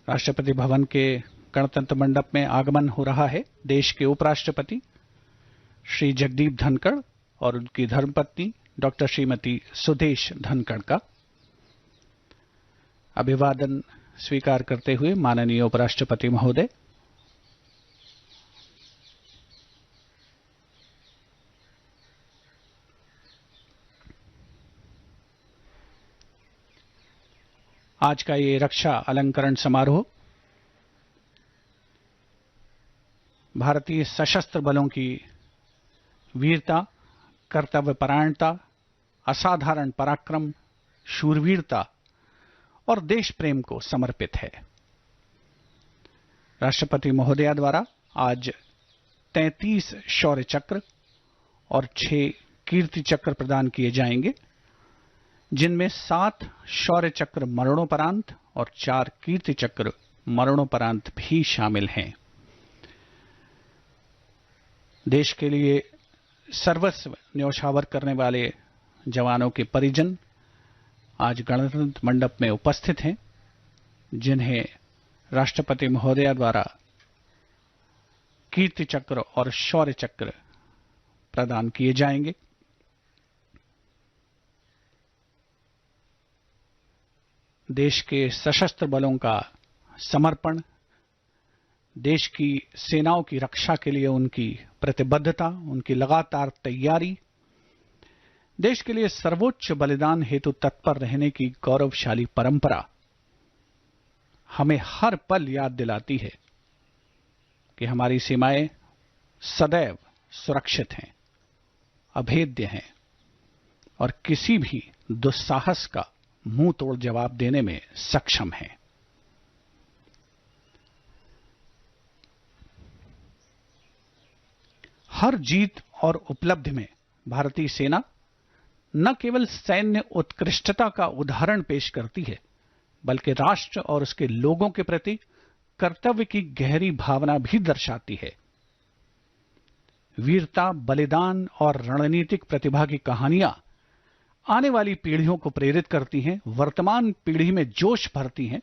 राष्ट्रपति भवन के गणतंत्र मंडप में आगमन हो रहा है देश के उपराष्ट्रपति श्री जगदीप धनखड़ और उनकी धर्मपत्नी डॉक्टर श्रीमती सुदेश धनखड़ का। अभिवादन स्वीकार करते हुए माननीय उपराष्ट्रपति महोदय आज का ये रक्षा अलंकरण समारोह भारतीय सशस्त्र बलों की वीरता, कर्तव्यपरायणता, असाधारण पराक्रम, शूरवीरता और देश प्रेम को समर्पित है। राष्ट्रपति महोदया द्वारा आज 33 शौर्य चक्र और 6 कीर्ति चक्र प्रदान किए जाएंगे, जिनमें 7 शौर्य चक्र मरणोपरांत और 4 कीर्ति चक्र मरणोपरांत भी शामिल हैं। देश के लिए सर्वस्व न्यौछावर करने वाले जवानों के परिजन आज गणतंत्र मंडप में उपस्थित हैं, जिन्हें राष्ट्रपति महोदया द्वारा कीर्ति चक्र और शौर्य चक्र प्रदान किए जाएंगे। देश के सशस्त्र बलों का समर्पण, देश की सेनाओं की रक्षा के लिए उनकी प्रतिबद्धता, उनकी लगातार तैयारी, देश के लिए सर्वोच्च बलिदान हेतु तत्पर रहने की गौरवशाली परंपरा हमें हर पल याद दिलाती है कि हमारी सीमाएं सदैव सुरक्षित हैं, अभेद्य हैं और किसी भी दुस्साहस का मुंह तोड़ जवाब देने में सक्षम हैं। हर जीत और उपलब्धि में भारतीय सेना न केवल सैन्य उत्कृष्टता का उदाहरण पेश करती है, बल्कि राष्ट्र और उसके लोगों के प्रति कर्तव्य की गहरी भावना भी दर्शाती है। वीरता, बलिदान और रणनीतिक प्रतिभा की कहानियां आने वाली पीढ़ियों को प्रेरित करती हैं, वर्तमान पीढ़ी में जोश भरती हैं,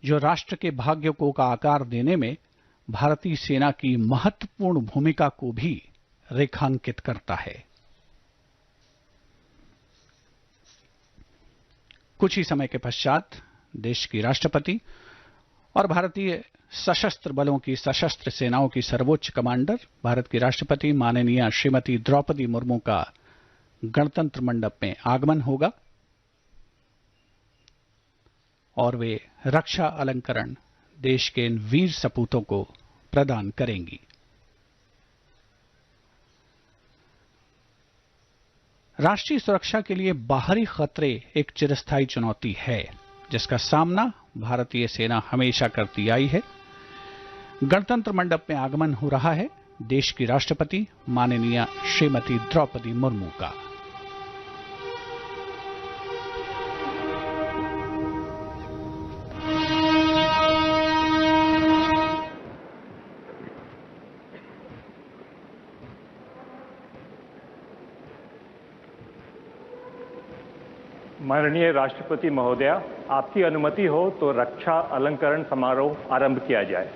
जो राष्ट्र के भाग्य को का आकार देने में भारतीय सेना की महत्वपूर्ण भूमिका को भी रेखांकित करता है। कुछ ही समय के पश्चात देश की राष्ट्रपति और भारतीय सशस्त्र बलों की सशस्त्र सेनाओं की सर्वोच्च कमांडर भारत की राष्ट्रपति माननीय श्रीमती द्रौपदी मुर्मू का गणतंत्र मंडप में आगमन होगा और वे रक्षा अलंकरण देश के इन वीर सपूतों को प्रदान करेंगी। राष्ट्रीय सुरक्षा के लिए बाहरी खतरे एक चिरस्थायी चुनौती है, जिसका सामना भारतीय सेना हमेशा करती आई है। गणतंत्र मंडप में आगमन हो रहा है देश की राष्ट्रपति माननीय श्रीमती द्रौपदी मुर्मू का। माननीय राष्ट्रपति महोदया, आपकी अनुमति हो तो रक्षा अलंकरण समारोह आरंभ किया जाए।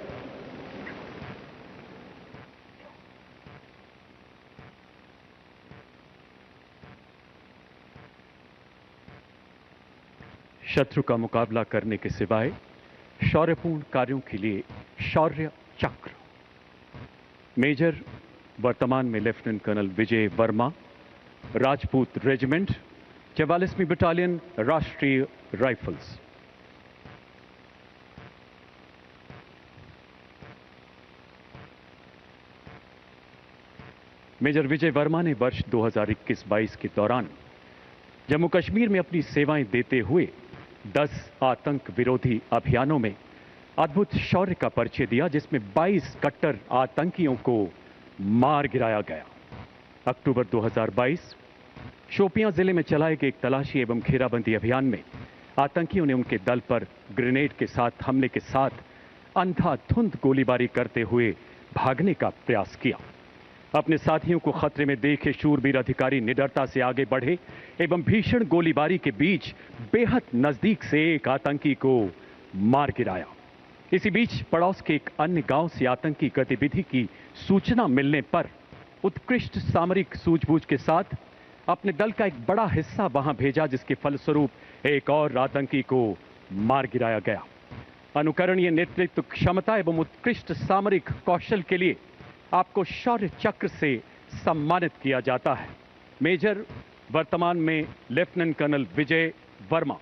शत्रु का मुकाबला करने के सिवाय शौर्यपूर्ण कार्यों के लिए शौर्य चक्र मेजर वर्तमान में लेफ्टिनेंट कर्नल विजय Verma, Rajput regiment, 44वीं battalion Rashtriya Rifles. Major विजय वर्मा ने वर्ष 2021-22 के दौरान जम्मू कश्मीर में अपनी सेवाएं देते हुए 10 आतंक विरोधी अभियानों में अद्भुत शौर्य का परिचय दिया, जिसमें 22 कट्टर आतंकियों को मार गिराया गया। अक्टूबर 2022 शोपियां जिले में चलाए गए एक तलाशी एवं घेराबंदी अभियान में आतंकियों ने उनके दल पर ग्रेनेड के साथ हमले के साथ अंधाधुंध गोलीबारी करते हुए भागने का प्रयास किया। अपने साथियों को खतरे में देखे शूरवीर अधिकारी निडरता से आगे बढ़े एवं भीषण गोलीबारी के बीच बेहद नजदीक से एक आतंकी को मार गिराया। इसी बीच पड़ोस के एक अन्य गांव से आतंकी गतिविधि की सूचना मिलने पर उत्कृष्ट सामरिक सूझबूझ के साथ अपने दल का एक बड़ा हिस्सा वहां भेजा, जिसके फलस्वरूप एक और आतंकी को मार गिराया गया। अनुकरणीय नेतृत्व क्षमता एवं उत्कृष्ट सामरिक कौशल के लिए आपको शौर्य चक्र से सम्मानित किया जाता है। मेजर, वर्तमान में लेफ्टिनेंट कर्नल विजय वर्मा।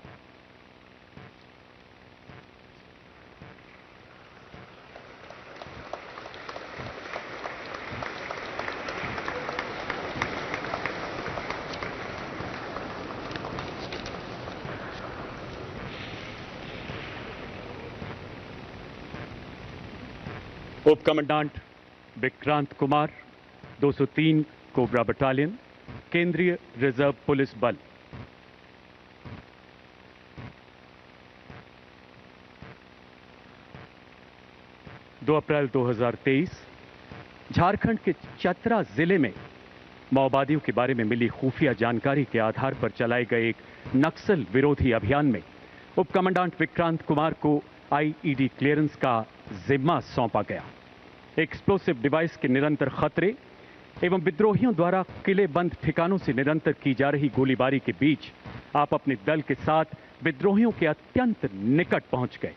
उप commandant Vikrant Kumar, 203 cobra battalion, केंद्रीय रिजर्व पुलिस बल। दो अप्रैल 2023 झारखंड के चतरा जिले में माओवादियों के बारे में मिली खुफिया जानकारी के आधार पर चलाए गए एक नक्सल विरोधी अभियान में उप कमांडेंट विक्रांत कुमार को आईईडी क्लियरेंस का जिम्मा सौंपा गया। एक्सप्लोसिव डिवाइस के निरंतर खतरे एवं विद्रोहियों द्वारा किलेबंद ठिकानों से निरंतर की जा रही गोलीबारी के बीच आप अपने दल के साथ विद्रोहियों के अत्यंत निकट पहुंच गए।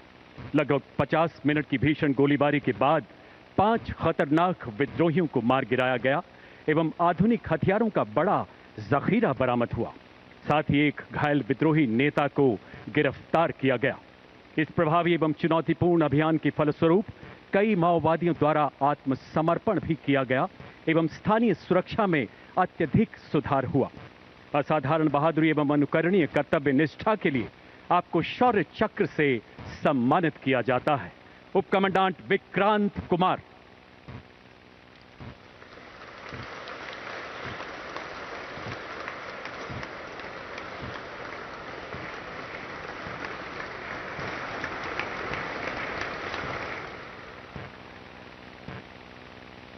लगभग 50 मिनट की भीषण गोलीबारी के बाद 5 खतरनाक विद्रोहियों को मार गिराया गया एवं आधुनिक हथियारों का बड़ा जखीरा बरामद हुआ। साथ ही एक घायल विद्रोही नेता को गिरफ्तार किया गया। इस प्रभावी एवं चुनौतीपूर्ण अभियान के फलस्वरूप कई माओवादियों द्वारा आत्मसमर्पण भी किया गया एवं स्थानीय सुरक्षा में अत्यधिक सुधार हुआ। असाधारण बहादुरी एवं अनुकरणीय कर्तव्य निष्ठा के लिए आपको शौर्य चक्र से सम्मानित किया जाता है। उप commandant Vikrant Kumar.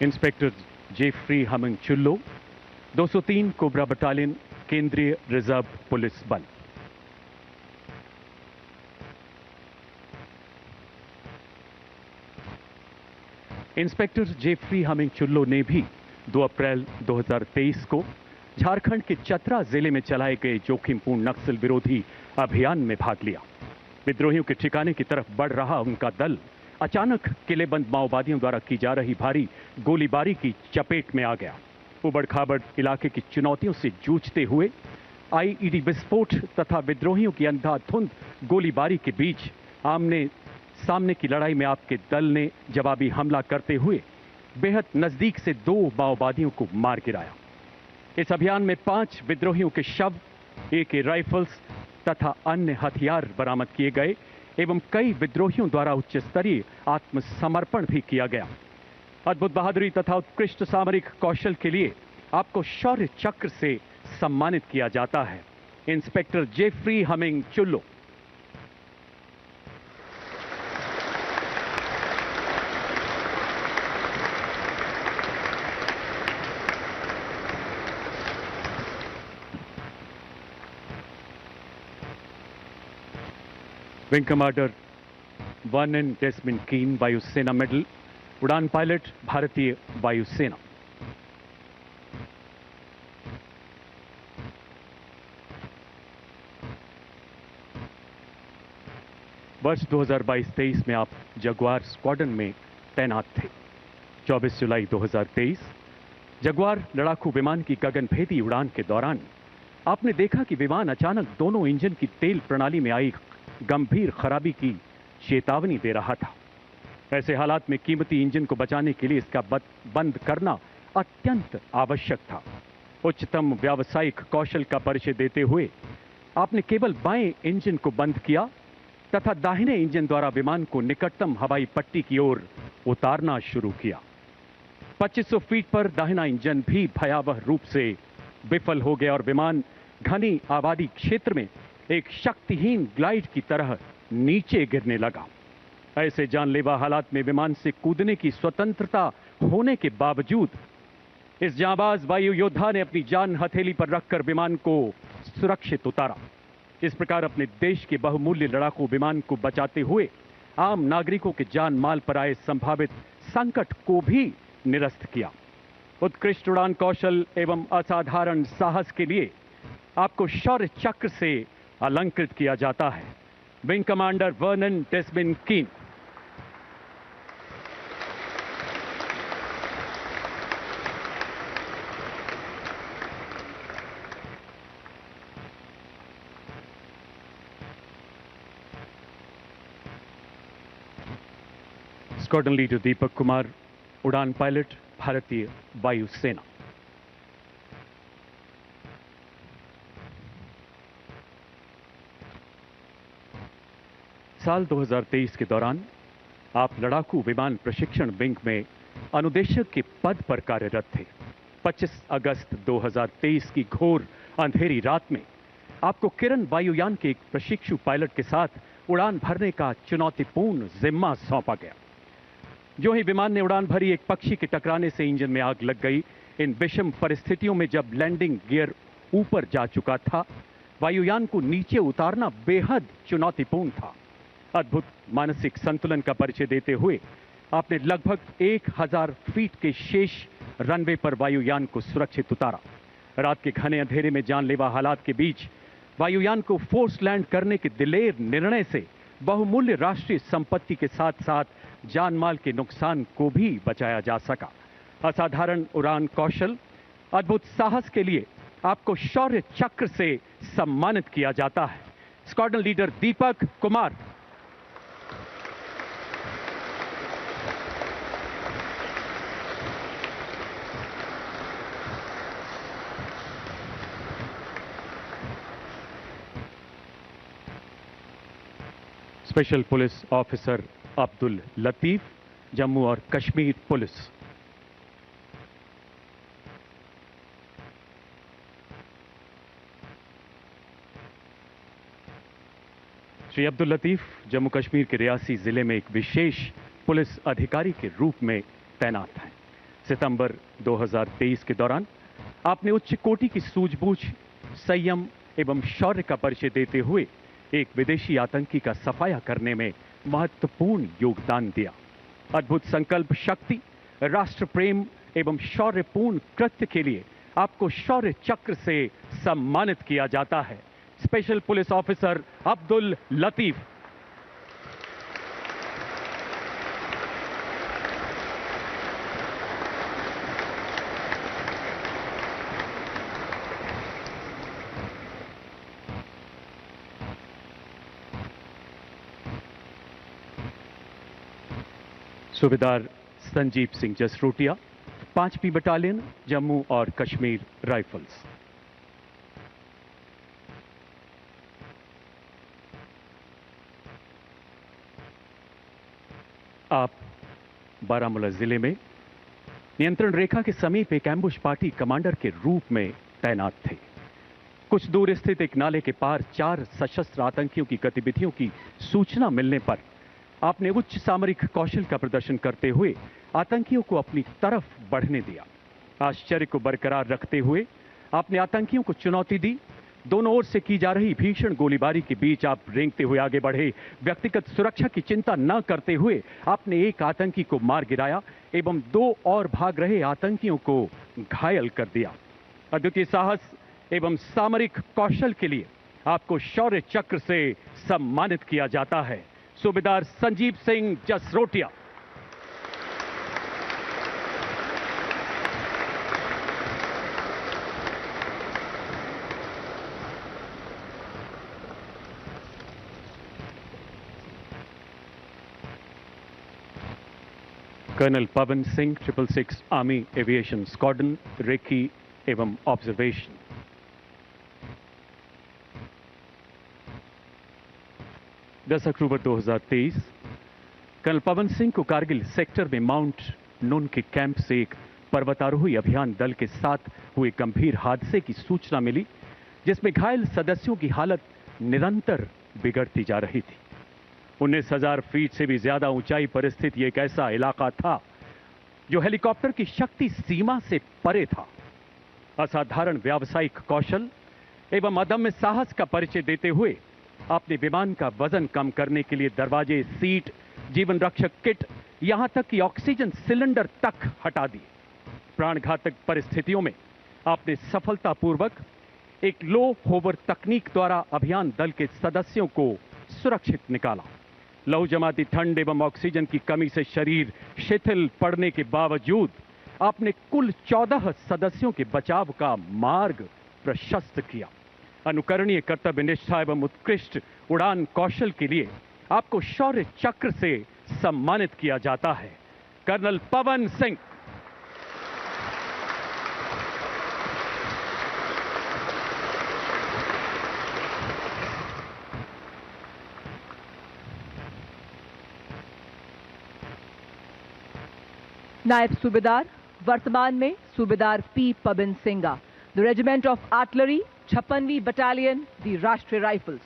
Inspector Jeffrey Humming Chullo, 203 cobra battalion, केंद्रीय रिजर्व पुलिस बल। इंस्पेक्टर जेफ्री हमिंग चुल्लो ने भी 2 अप्रैल 2023 को झारखंड के चतरा जिले में चलाए गए जोखिमपूर्ण नक्सल विरोधी अभियान में भाग लिया। विद्रोहियों के ठिकाने की तरफ बढ़ रहा उनका दल अचानक किलेबंद माओवादियों द्वारा की जा रही भारी गोलीबारी की चपेट में आ गया। उबड़ खाबड़ इलाके की चुनौतियों से जूझते हुए आईईडी विस्फोट तथा विद्रोहियों की अंधाधुंध गोलीबारी के बीच आमने सामने की लड़ाई में आपके दल ने जवाबी हमला करते हुए बेहद नजदीक से 2 माओवादियों को मार गिराया। इस अभियान में 5 विद्रोहियों के शव, AK राइफल्स तथा अन्य हथियार बरामद किए गए एवं कई विद्रोहियों द्वारा उच्च स्तरीय आत्मसमर्पण भी किया गया। अद्भुत बहादुरी तथा उत्कृष्ट सामरिक कौशल के लिए आपको शौर्य चक्र से सम्मानित किया जाता है। Inspector Jeffrey Humming Chullo. Wing commander 1N Desmin Keen, वायुसेना मेडल, उड़ान पायलट, भारतीय वायुसेना। वर्ष 2022-23 में आप जगुआर स्क्वाड्रन में तैनात थे। 24 जुलाई 2023 जगुआर लड़ाकू विमान की गगनभेदी उड़ान के दौरान आपने देखा कि विमान अचानक दोनों इंजन की तेल प्रणाली में आई गंभीर खराबी की चेतावनी दे रहा था। ऐसे हालात में कीमती इंजन को बचाने के लिए इसका बंद करना अत्यंत आवश्यक था। उच्चतम व्यावसायिक कौशल का परिचय देते हुए आपने केवल बाएं इंजन को बंद किया तथा दाहिने इंजन द्वारा विमान को निकटतम हवाई पट्टी की ओर उतारना शुरू किया। 2500 फीट पर दाहिना इंजन भी भयावह रूप से विफल हो गया और विमान घनी आबादी क्षेत्र में एक शक्तिहीन ग्लाइड की तरह नीचे गिरने लगा। ऐसे जानलेवा हालात में विमान से कूदने की स्वतंत्रता होने के बावजूद इस जांबाज वायु योद्धा ने अपनी जान हथेली पर रखकर विमान को सुरक्षित उतारा। इस प्रकार अपने देश के बहुमूल्य लड़ाकू विमान को बचाते हुए आम नागरिकों के जान माल पर आए संभावित संकट को भी निरस्त किया। उत्कृष्ट उड़ान कौशल एवं असाधारण साहस के लिए आपको शौर्य चक्र से अलंकृत किया जाता है। विंग कमांडर वर्नन डेस्मिन कीन। स्क्वाड्रन लीडर दीपक कुमार, उड़ान पायलट, भारतीय वायु सेना। साल 2023 के दौरान आप लड़ाकू विमान प्रशिक्षण विंग में अनुदेशक के पद पर कार्यरत थे। 25 अगस्त 2023 की घोर अंधेरी रात में आपको किरण वायुयान के एक प्रशिक्षु पायलट के साथ उड़ान भरने का चुनौतीपूर्ण जिम्मा सौंपा गया। जो ही विमान ने उड़ान भरी, एक पक्षी के टकराने से इंजन में आग लग गई। इन विषम परिस्थितियों में जब लैंडिंग गियर ऊपर जा चुका था, वायुयान को नीचे उतारना बेहद चुनौतीपूर्ण था। अद्भुत मानसिक संतुलन का परिचय देते हुए आपने लगभग 1000 फीट के शेष रनवे पर वायुयान को सुरक्षित उतारा। रात के घने अंधेरे में जानलेवा हालात के बीच वायुयान को फोर्स लैंड करने के दिलेर निर्णय से बहुमूल्य राष्ट्रीय संपत्ति के साथ साथ जानमाल के नुकसान को भी बचाया जा सका। असाधारण उड़ान कौशल, अद्भुत साहस के लिए आपको शौर्य चक्र से सम्मानित किया जाता है। Squadron leader Deepak Kumar. Special police officer Abdul Latif, Jammu और कश्मीर पुलिस। श्री अब्दुल लतीफ जम्मू कश्मीर के रियासी जिले में एक विशेष पुलिस अधिकारी के रूप में तैनात हैं। सितंबर 2023 के दौरान आपने उच्च कोटि की सूझबूझ, संयम एवं शौर्य का परिचय देते हुए एक विदेशी आतंकी का सफाया करने में महत्वपूर्ण योगदान दिया। अद्भुत संकल्प शक्ति, राष्ट्र प्रेम एवं शौर्यपूर्ण कृत्य के लिए आपको शौर्य चक्र से सम्मानित किया जाता है। Special police officer Abdul Latif. सूबेदार संजीव सिंह जसरोटिया, 5वीं बटालियन, जम्मू और कश्मीर राइफल्स। आप बारामूला जिले में नियंत्रण रेखा के समीप एक एम्बुश पार्टी कमांडर के रूप में तैनात थे। कुछ दूर स्थित एक नाले के पार 4 सशस्त्र आतंकियों की गतिविधियों की सूचना मिलने पर आपने उच्च सामरिक कौशल का प्रदर्शन करते हुए आतंकियों को अपनी तरफ बढ़ने दिया। आश्चर्य को बरकरार रखते हुए आपने आतंकियों को चुनौती दी। दोनों ओर से की जा रही भीषण गोलीबारी के बीच आप रेंगते हुए आगे बढ़े। व्यक्तिगत सुरक्षा की चिंता न करते हुए आपने एक आतंकी को मार गिराया एवं 2 और भाग रहे आतंकियों को घायल कर दिया। अद्वितीय साहस एवं सामरिक कौशल के लिए आपको शौर्य चक्र से सम्मानित किया जाता है। Subedar Sanjeev Singh Jasrotia. Colonel Pawan Singh, 666 army aviation squadron, recce एवं observation. 10 October 2023 colonel Pawan Singh को कारगिल सेक्टर में माउंट नून के कैंप से एक पर्वतारोही अभियान दल के साथ हुए गंभीर हादसे की सूचना मिली, जिसमें घायल सदस्यों की हालत निरंतर बिगड़ती जा रही थी। 19,000 फीट से भी ज्यादा ऊंचाई पर स्थित एक ऐसा इलाका था जो हेलीकॉप्टर की शक्ति सीमा से परे था। असाधारण व्यावसायिक कौशल एवं अदम्य साहस का परिचय देते हुए आपने विमान का वजन कम करने के लिए दरवाजे, सीट, जीवन रक्षक किट, यहां तक कि ऑक्सीजन सिलेंडर तक हटा दिए। प्राणघातक परिस्थितियों में आपने सफलतापूर्वक एक लो होवर तकनीक द्वारा अभियान दल के सदस्यों को सुरक्षित निकाला। लहू जमाती ठंड एवं ऑक्सीजन की कमी से शरीर शिथिल पड़ने के बावजूद आपने कुल 14 सदस्यों के बचाव का मार्ग प्रशस्त किया। अनुकरणीय कर्तव्य निष्ठा एवं उत्कृष्ट उड़ान कौशल के लिए आपको शौर्य चक्र से सम्मानित किया जाता है। कर्नल पवन सिंह। नायब सूबेदार वर्तमान में Subedar P Pawan Singha, the regiment of artillery, 56वीं बटालियन, दी राष्ट्रीय राइफल्स।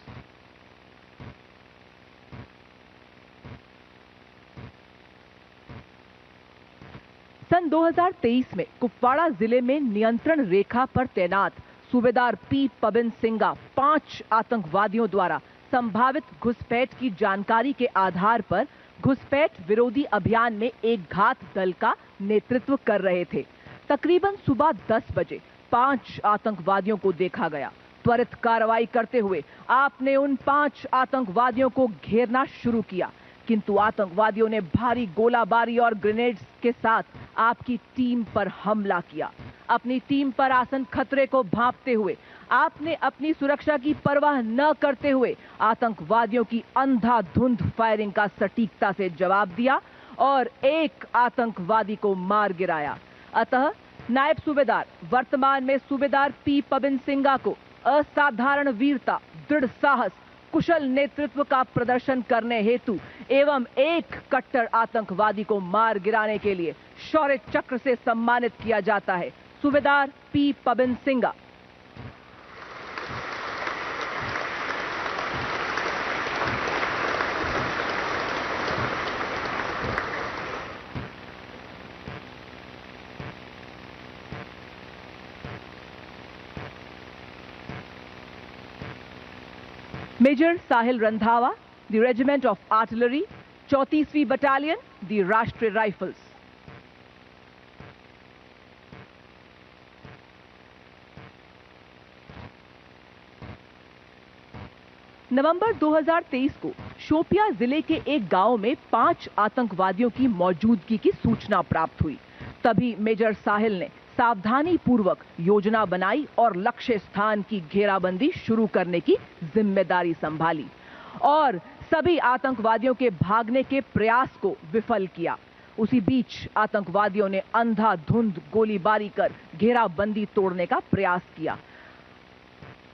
सन 2023 में कुपवाड़ा जिले में नियंत्रण रेखा पर तैनात सूबेदार पी पवन सिंगा 5 आतंकवादियों द्वारा संभावित घुसपैठ की जानकारी के आधार पर घुसपैठ विरोधी अभियान में एक घात दल का नेतृत्व कर रहे थे। तकरीबन सुबह 10 बजे 5 आतंकवादियों को देखा गया। त्वरित कार्रवाई करते हुए आपने उन 5 आतंकवादियों को घेरना शुरू किया, किंतु आतंकवादियों ने भारी गोलाबारी और ग्रेनेड्स के साथ आपकी टीम पर हमला किया। अपनी टीम पर आसन खतरे को भांपते हुए आपने अपनी सुरक्षा की परवाह न करते हुए आतंकवादियों की अंधाधुंध फायरिंग का सटीकता से जवाब दिया और एक आतंकवादी को मार गिराया। अतः नायब सूबेदार वर्तमान में सूबेदार पी पवन सिंगा को असाधारण वीरता, दृढ़ साहस, कुशल नेतृत्व का प्रदर्शन करने हेतु एवं एक कट्टर आतंकवादी को मार गिराने के लिए शौर्य चक्र से सम्मानित किया जाता है। सूबेदार P Pawan Singha. Major Sahil Randhawa, the regiment of artillery, 34वीं battalion, the Rashtriya Rifles. November 2023 को शोपिया जिले के एक गांव में 5 आतंकवादियों की मौजूदगी की सूचना प्राप्त हुई। तभी मेजर साहिल ने सावधानी पूर्वक योजना बनाई और लक्ष्य स्थान की घेराबंदी शुरू करने की जिम्मेदारी संभाली और सभी आतंकवादियों के भागने के प्रयास को विफल किया। उसी बीच आतंकवादियों ने अंधाधुंध गोलीबारी कर घेराबंदी तोड़ने का प्रयास किया।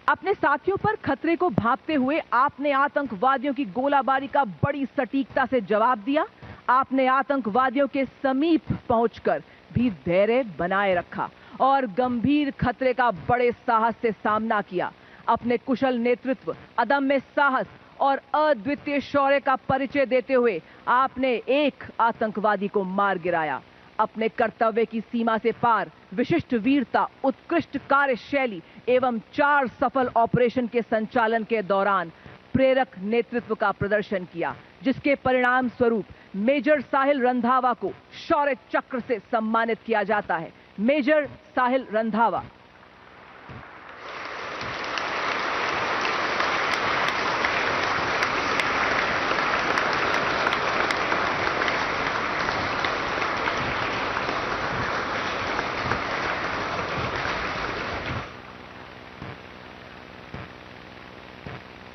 अपने साथियों पर खतरे को भांपते हुए आपने आतंकवादियों की गोलाबारी का बड़ी सटीकता से जवाब दिया। आपने आतंकवादियों के समीप पहुंचकर भी धैर्य बनाए रखा और गंभीर खतरे का बड़े साहस से सामना किया। अपने कुशल नेतृत्व, अदम्य साहस और अद्वितीय शौर्य का परिचय देते हुए आपने एक आतंकवादी को मार गिराया। अपने कर्तव्य की सीमा से पार विशिष्ट वीरता, उत्कृष्ट कार्यशैली एवं 4 सफल ऑपरेशन के संचालन के दौरान प्रेरक नेतृत्व का प्रदर्शन किया, जिसके परिणाम स्वरूप मेजर साहिल रंधावा को शौर्य चक्र से सम्मानित किया जाता है। मेजर साहिल रंधावा।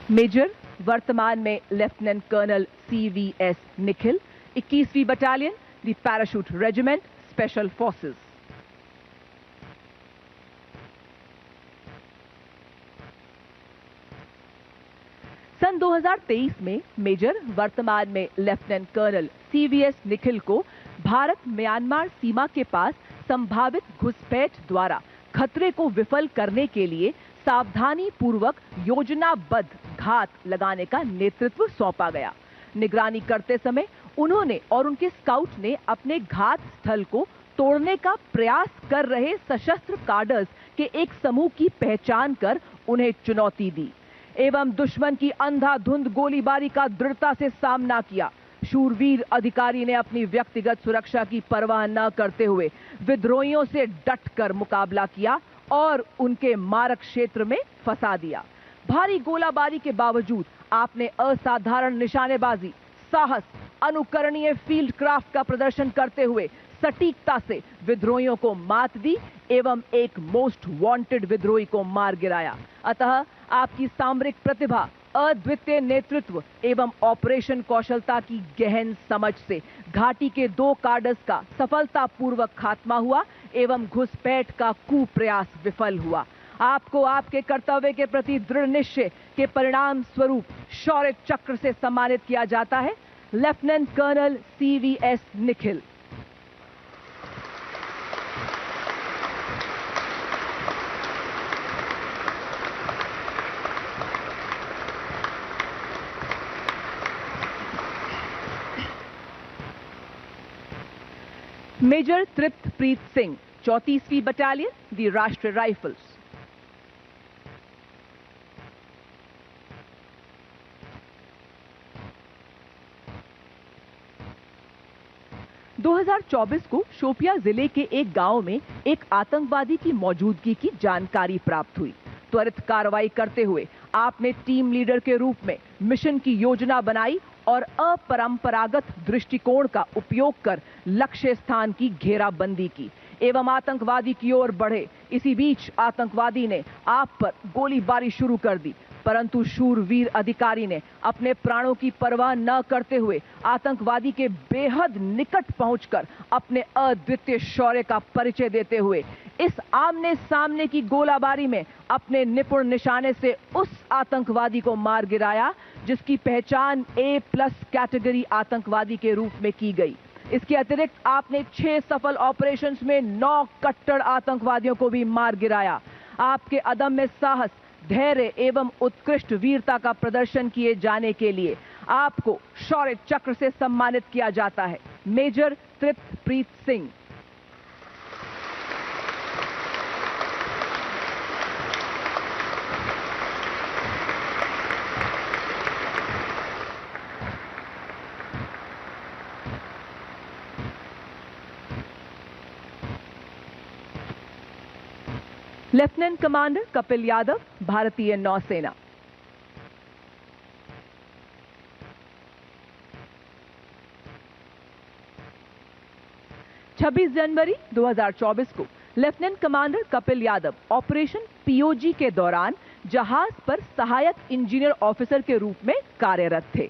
मेजर वर्तमान में लेफ्टिनेंट कर्नल CVS निखिल, 21वीं battalion, the parachute regiment, special forces. सन 2023 में मेजर वर्तमान में लेफ्टिनेंट कर्नल CVS निखिल को भारत म्यांमार सीमा के पास संभावित घुसपैठ द्वारा खतरे को विफल करने के लिए सावधानी पूर्वक योजनाबद्ध घात लगाने का नेतृत्व सौंपा गया। निगरानी करते समय उन्होंने और उनके स्काउट ने अपने घात स्थल को तोड़ने का प्रयास कर रहे सशस्त्र कार्डर्स के एक समूह की पहचान कर उन्हें चुनौती दी एवं दुश्मन की अंधाधुंध गोलीबारी का दृढ़ता से सामना किया। शूरवीर अधिकारी ने अपनी व्यक्तिगत सुरक्षा की परवाह न करते हुए विद्रोहियों से डटकर मुकाबला किया और उनके मारक क्षेत्र में फंसा दिया। भारी गोलाबारी के बावजूद आपने असाधारण निशानेबाजी, साहस, अनुकरणीय फील्ड क्राफ्ट का प्रदर्शन करते हुए सटीकता से विद्रोहियों को मात दी एवं एक मोस्ट वांटेड विद्रोही को मार गिराया। अतः आपकी सामरिक प्रतिभा, अद्वितीय नेतृत्व एवं ऑपरेशन कौशलता की गहन समझ से घाटी के 2 कार्डर्स का सफलतापूर्वक खात्मा हुआ एवं घुसपैठ का कुप्रयास विफल हुआ। आपको आपके कर्तव्य के प्रति दृढ़ निश्चय के परिणाम स्वरूप शौर्य चक्र से सम्मानित किया जाता है। Lieutenant colonel CVS Nikhil. Major Triptpreet Singh, 34वीं बटालियन, दी राष्ट्रीय राइफल्स। – 2024 को शोपियां जिले के एक गांव में एक आतंकवादी की मौजूदगी की जानकारी प्राप्त हुई। त्वरित कार्रवाई करते हुए आपने टीम लीडर के रूप में मिशन की योजना बनाई और अपरंपरागत दृष्टिकोण का उपयोग कर लक्ष्य स्थान की घेराबंदी की एवं आतंकवादी की ओर बढ़े। इसी बीच आतंकवादी ने आप पर गोलीबारी शुरू कर दी, परंतु शूरवीर अधिकारी ने अपने प्राणों की परवाह न करते हुए आतंकवादी के बेहद निकट पहुंचकर अपने अद्वितीय शौर्य का परिचय देते हुए इस आमने सामने की गोलाबारी में अपने निपुण निशाने से उस आतंकवादी को मार गिराया जिसकी पहचान A+ कैटेगरी आतंकवादी के रूप में की गई। इसके अतिरिक्त आपने 6 सफल ऑपरेशंस में 9 कट्टर आतंकवादियों को भी मार गिराया। आपके अदम्य साहस, धैर्य एवं उत्कृष्ट वीरता का प्रदर्शन किए जाने के लिए आपको शौर्य चक्र से सम्मानित किया जाता है। Major Triptpreet Singh. Lieutenant commander Kapil Yadav, भारतीय नौसेना। – 26 जनवरी 2024 को lieutenant commander Kapil Yadav operation POG के दौरान जहाज पर सहायक इंजीनियर ऑफिसर के रूप में कार्यरत थे।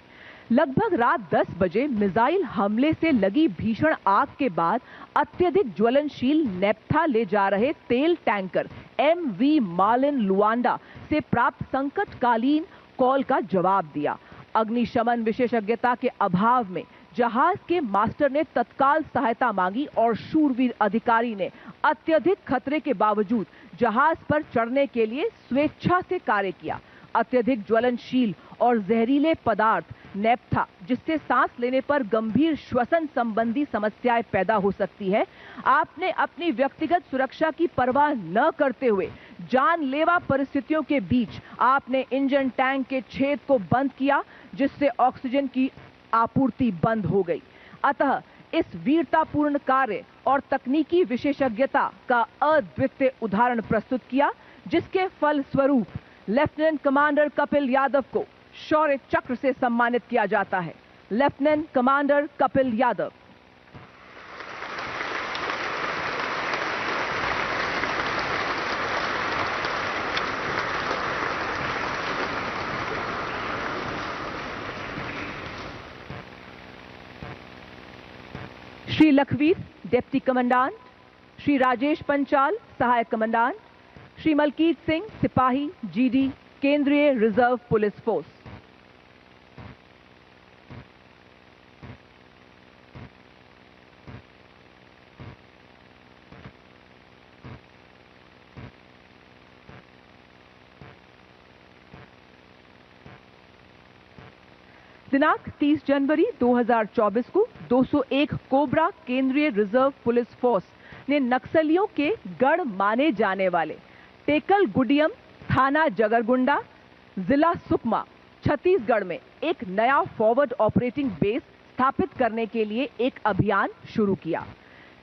लगभग रात 10 बजे मिसाइल हमले से लगी भीषण आग के बाद अत्यधिक ज्वलनशील नेप्था ले जा रहे तेल टैंकर MV मालिन लुआंडा से प्राप्त संकटकालीन कॉल का जवाब दिया। अग्निशमन विशेषज्ञता के अभाव में जहाज के मास्टर ने तत्काल सहायता मांगी और शूरवीर अधिकारी ने अत्यधिक खतरे के बावजूद जहाज पर चढ़ने के लिए स्वेच्छा से कार्य किया। अत्यधिक ज्वलनशील और जहरीले पदार्थ नेप्था, जिससे सांस लेने पर गंभीर श्वसन संबंधी समस्याएं पैदा हो सकती है, आपने अपनी व्यक्तिगत सुरक्षा की परवाह न करते हुए जानलेवा परिस्थितियों के बीच आपने इंजन टैंक के छेद को बंद किया, जिससे ऑक्सीजन की आपूर्ति बंद हो गई। अतः इस वीरतापूर्ण कार्य और तकनीकी विशेषज्ञता का अद्वितीय उदाहरण प्रस्तुत किया, जिसके फल स्वरूप लेफ्टिनेंट कमांडर कपिल यादव को शौर्य चक्र से सम्मानित किया जाता है। Lieutenant commander Kapil Yadav. Shri Lakhvir, deputy commandant. Shri Rajesh Panchal, सहायक कमांडेंट। श्री मलकीत सिंह, सिपाही, GD, केंद्रीय रिजर्व पुलिस फोर्स। दिनांक 30 जनवरी 2024 को 201 कोबरा केंद्रीय रिजर्व पुलिस फोर्स ने नक्सलियों के गढ़ माने जाने वाले टेकल गुडियम, थाना जगरगुंडा, जिला सुकमा, छत्तीसगढ़ में एक नया फॉरवर्ड ऑपरेटिंग बेस स्थापित करने के लिए एक अभियान शुरू किया।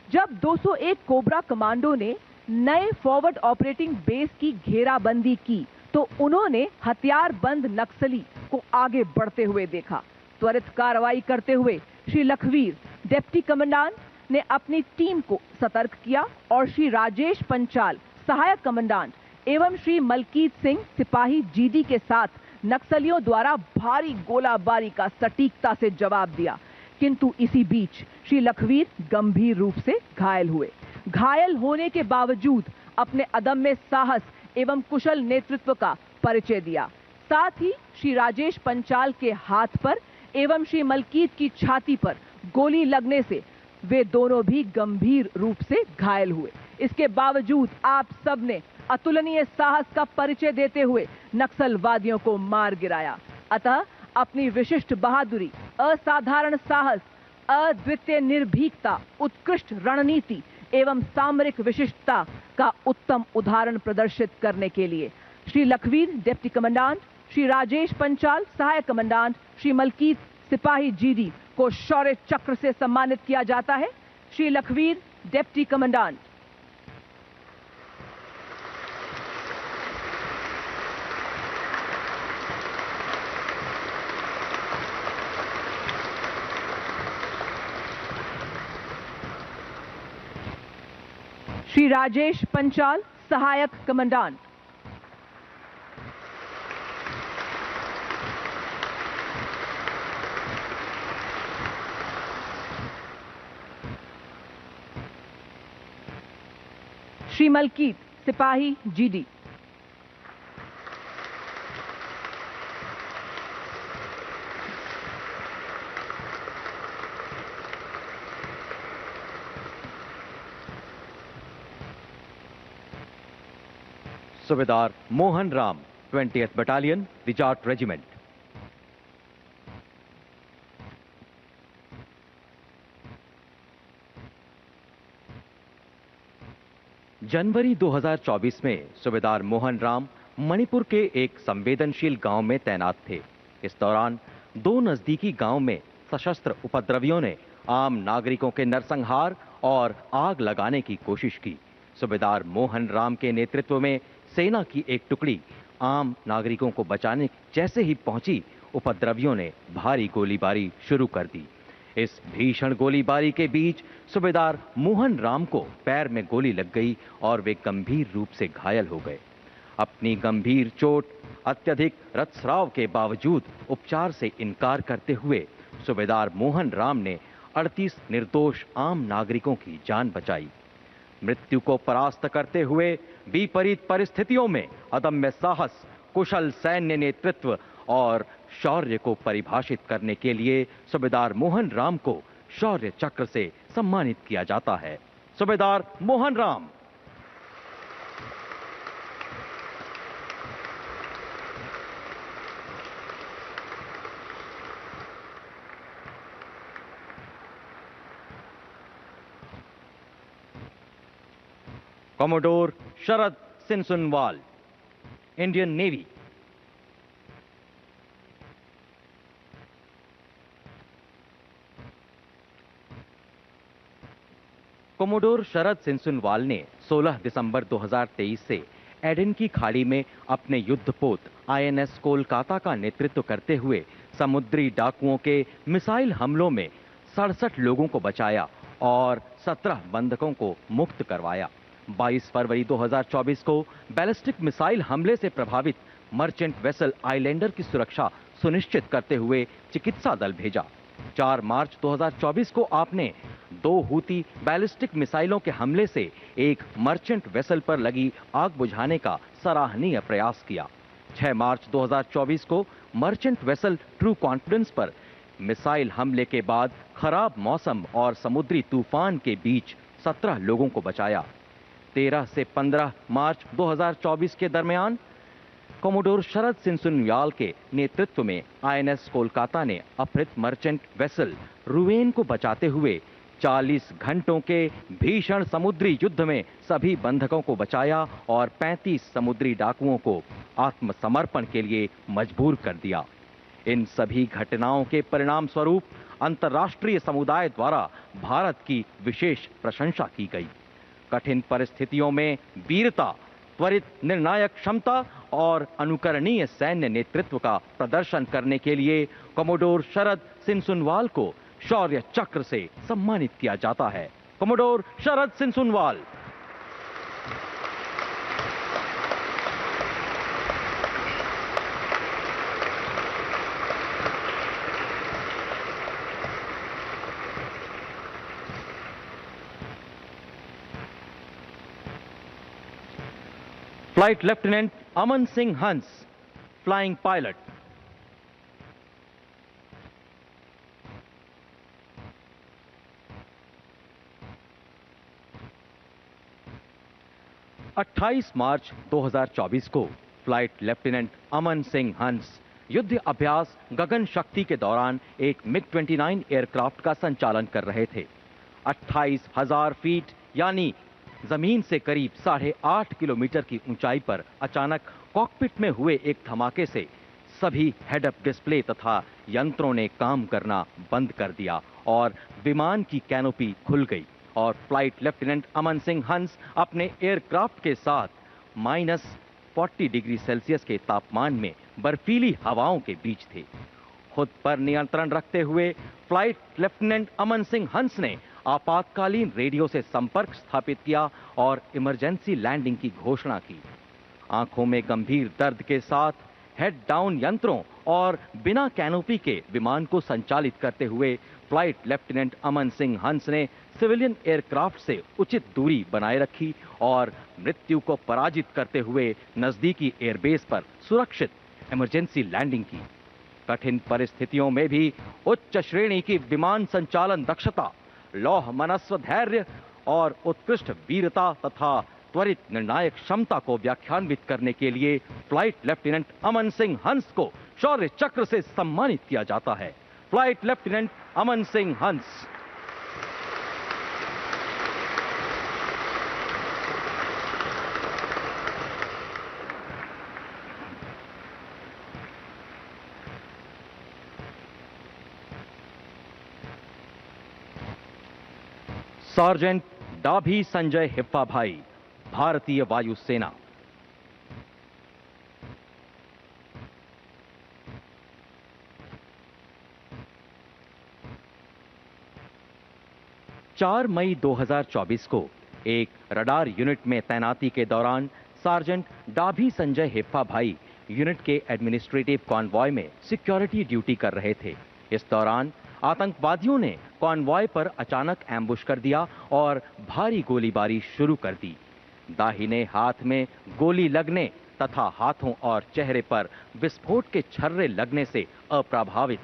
जब 201 कोबरा कमांडो ने नए फॉरवर्ड ऑपरेटिंग बेस की घेराबंदी की तो उन्होंने हथियारबंद नक्सली को आगे बढ़ते हुए देखा। त्वरित कार्रवाई करते हुए श्री लखवीर, डिप्टी कमांडेंट, ने अपनी टीम को सतर्क किया और श्री राजेश पंचाल, सहायक कमांडेंट एवं श्री मलकीत सिंह, सिपाही जीडी के साथ नक्सलियों द्वारा भारी गोलाबारी का सटीकता से जवाब दिया। किंतु इसी बीच श्री लखवीर गंभीर रूप से घायल हुए। घायल होने के बावजूद अपने अदम्य साहस एवं कुशल नेतृत्व का परिचय दिया। साथ ही श्री राजेश पंचाल के हाथ पर एवं श्री मलकीत की छाती पर गोली लगने से वे दोनों भी गंभीर रूप से घायल हुए। इसके बावजूद आप सब ने अतुलनीय साहस का परिचय देते हुए नक्सलवादियों को मार गिराया। अतः अपनी विशिष्ट बहादुरी, असाधारण साहस, अद्वितीय निर्भीकता, उत्कृष्ट रणनीति एवं सामरिक विशिष्टता का उत्तम उदाहरण प्रदर्शित करने के लिए श्री लखवीर, डिप्टी कमांडेंट, श्री राजेश पंचाल, सहायक कमांडेंट, श्री मलकीत, सिपाही जीडी को शौर्य चक्र से सम्मानित किया जाता है। Shri Lakhvir, deputy commandant. श्री राजेश पंचाल, सहायक कमांडेंट। श्री मलकीत, सिपाही GD. Subedar Mohan Ram, 20th battalion, the Jat regiment. जनवरी 2024 में सूबेदार मोहन राम मणिपुर के एक संवेदनशील गांव में तैनात थे। इस दौरान दो नजदीकी गांव में सशस्त्र उपद्रवियों ने आम नागरिकों के नरसंहार और आग लगाने की कोशिश की। सूबेदार मोहन राम के नेतृत्व में सेना की एक टुकड़ी आम नागरिकों को बचाने जैसे ही पहुंची, उपद्रवियों ने भारी गोलीबारी शुरू कर दी। इस भीषण गोलीबारी के बीच सूबेदार मोहन राम को पैर में गोली लग गई और वे गंभीर रूप से घायल हो गए। अपनी गंभीर चोट, अत्यधिक रक्तस्राव के बावजूद उपचार से इनकार करते हुए सूबेदार मोहन राम ने 38 निर्दोष आम नागरिकों की जान बचाई। मृत्यु को परास्त करते हुए विपरीत परिस्थितियों में अदम्य साहस, कुशल सैन्य नेतृत्व और शौर्य को परिभाषित करने के लिए सूबेदार मोहन राम को शौर्य चक्र से सम्मानित किया जाता है। सूबेदार मोहन राम। कमोडोर शरद सिनसुनवाल, इंडियन नेवी। कोमोडोर शरद सिनसुनवाल ने 16 दिसंबर 2023 से एडन की खाड़ी में अपने युद्धपोत INS कोलकाता का नेतृत्व करते हुए समुद्री डाकुओं के मिसाइल हमलों में 67 लोगों को बचाया और 17 बंधकों को मुक्त करवाया। 22 फरवरी 2024 को बैलिस्टिक मिसाइल हमले से प्रभावित मर्चेंट वेसल आइलैंडर की सुरक्षा सुनिश्चित करते हुए चिकित्सा दल भेजा। 4 मार्च 2024 को आपने 2 हूती बैलिस्टिक मिसाइलों के हमले से एक मर्चेंट वेसल पर लगी आग बुझाने का सराहनीय प्रयास किया। 6 मार्च 2024 को मर्चेंट वेसल ट्रू कॉन्फिडेंस पर मिसाइल हमले के बाद खराब मौसम और समुद्री तूफान के बीच 17 लोगों को बचाया। 13 से 15 मार्च 2024 के दरमियान कोमोडोर शरद सिंह सुनयाल के नेतृत्व में आईएनएस कोलकाता ने अपहृत मर्चेंट वेसल रुवेन को बचाते हुए 40 घंटों के भीषण समुद्री युद्ध में सभी बंधकों को बचाया और 35 समुद्री डाकुओं को आत्मसमर्पण के लिए मजबूर कर दिया। इन सभी घटनाओं के परिणाम स्वरूप अंतर्राष्ट्रीय समुदाय द्वारा भारत की विशेष प्रशंसा की गई। कठिन परिस्थितियों में वीरता, त्वरित निर्णायक क्षमता और अनुकरणीय सैन्य नेतृत्व का प्रदर्शन करने के लिए कोमोडोर शरद सिंह सुनवाल को शौर्य चक्र से सम्मानित किया जाता है। Commodore Sharad Singh Sonowal. Flight lieutenant Aman Singh हंस, फ्लाइंग पायलट। अट्ठाईस मार्च 2024 को फ्लाइट लेफ्टिनेंट अमन सिंह हंस युद्ध अभ्यास गगन शक्ति के दौरान एक MiG-29 एयरक्राफ्ट का संचालन कर रहे थे। 28,000 फीट यानी जमीन से करीब 8.5 किलोमीटर की ऊंचाई पर अचानक कॉकपिट में हुए एक धमाके से सभी हेड अप डिस्प्ले तथा यंत्रों ने काम करना बंद कर दिया और विमान की कैनोपी खुल गई और फ्लाइट लेफ्टिनेंट अमन सिंह हंस अपने एयरक्राफ्ट के साथ -40 डिग्री सेल्सियस के तापमान में बर्फीली हवाओं के बीच थे। खुद पर नियंत्रण रखते हुए फ्लाइट लेफ्टिनेंट अमन सिंह हंस ने आपातकालीन रेडियो से संपर्क स्थापित किया और इमरजेंसी लैंडिंग की घोषणा की। आंखों में गंभीर दर्द के साथ हेड डाउन यंत्रों और बिना कैनोपी के विमान को संचालित करते हुए फ्लाइट लेफ्टिनेंट अमन सिंह हंस ने सिविलियन एयरक्राफ्ट से उचित दूरी बनाए रखी और मृत्यु को पराजित करते हुए नजदीकी एयरबेस पर सुरक्षित इमरजेंसी लैंडिंग की। कठिन परिस्थितियों में भी उच्च श्रेणी की विमान संचालन दक्षता, लौह मनस्व धैर्य और उत्कृष्ट वीरता तथा त्वरित निर्णायक क्षमता को व्याख्यान्वित करने के लिए फ्लाइट लेफ्टिनेंट अमन सिंह हंस को शौर्य चक्र से सम्मानित किया जाता है। फ्लाइट लेफ्टिनेंट अमन सिंह हंस। सार्जेंट डाभी संजय हिप्पा भाई, भारतीय वायुसेना। चार मई 2024 को एक रडार यूनिट में तैनाती के दौरान सार्जेंट डाभी संजय हिप्पा भाई यूनिट के एडमिनिस्ट्रेटिव कॉन्वॉय में सिक्योरिटी ड्यूटी कर रहे थे। इस दौरान आतंकवादियों ने कॉन्वॉय पर अचानक एम्बुश कर दिया और भारी गोलीबारी शुरू कर दी। दाहिने हाथ में गोली लगने तथा हाथों और चेहरे पर विस्फोट के छर्रे लगने से अप्रभावित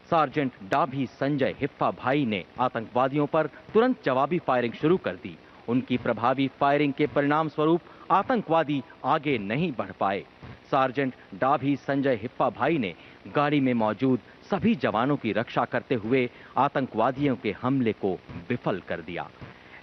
सार्जेंट डाभी संजय हिप्पा भाई ने आतंकवादियों पर तुरंत जवाबी फायरिंग शुरू कर दी। उनकी प्रभावी फायरिंग के परिणाम स्वरूप आतंकवादी आगे नहीं बढ़ पाए। सार्जेंट डाभी संजय हिप्पा भाई ने गाड़ी में मौजूद सभी जवानों की रक्षा करते हुए आतंकवादियों के हमले को विफल कर दिया।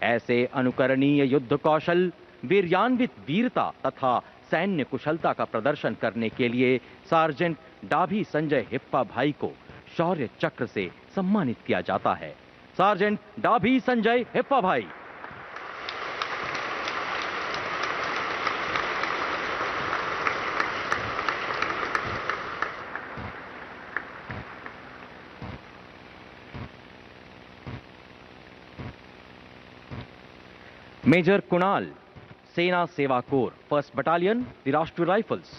ऐसे अनुकरणीय युद्ध कौशल, वीर्यान्वित वीरता तथा सैन्य कुशलता का प्रदर्शन करने के लिए सार्जेंट डाभी संजय हिप्पा भाई को शौर्य चक्र से सम्मानित किया जाता है। सार्जेंट डाभी संजय हिप्पा भाई। मेजर कुणाल, सेना सेवा core, 1st battalion, Rashtriya rifles.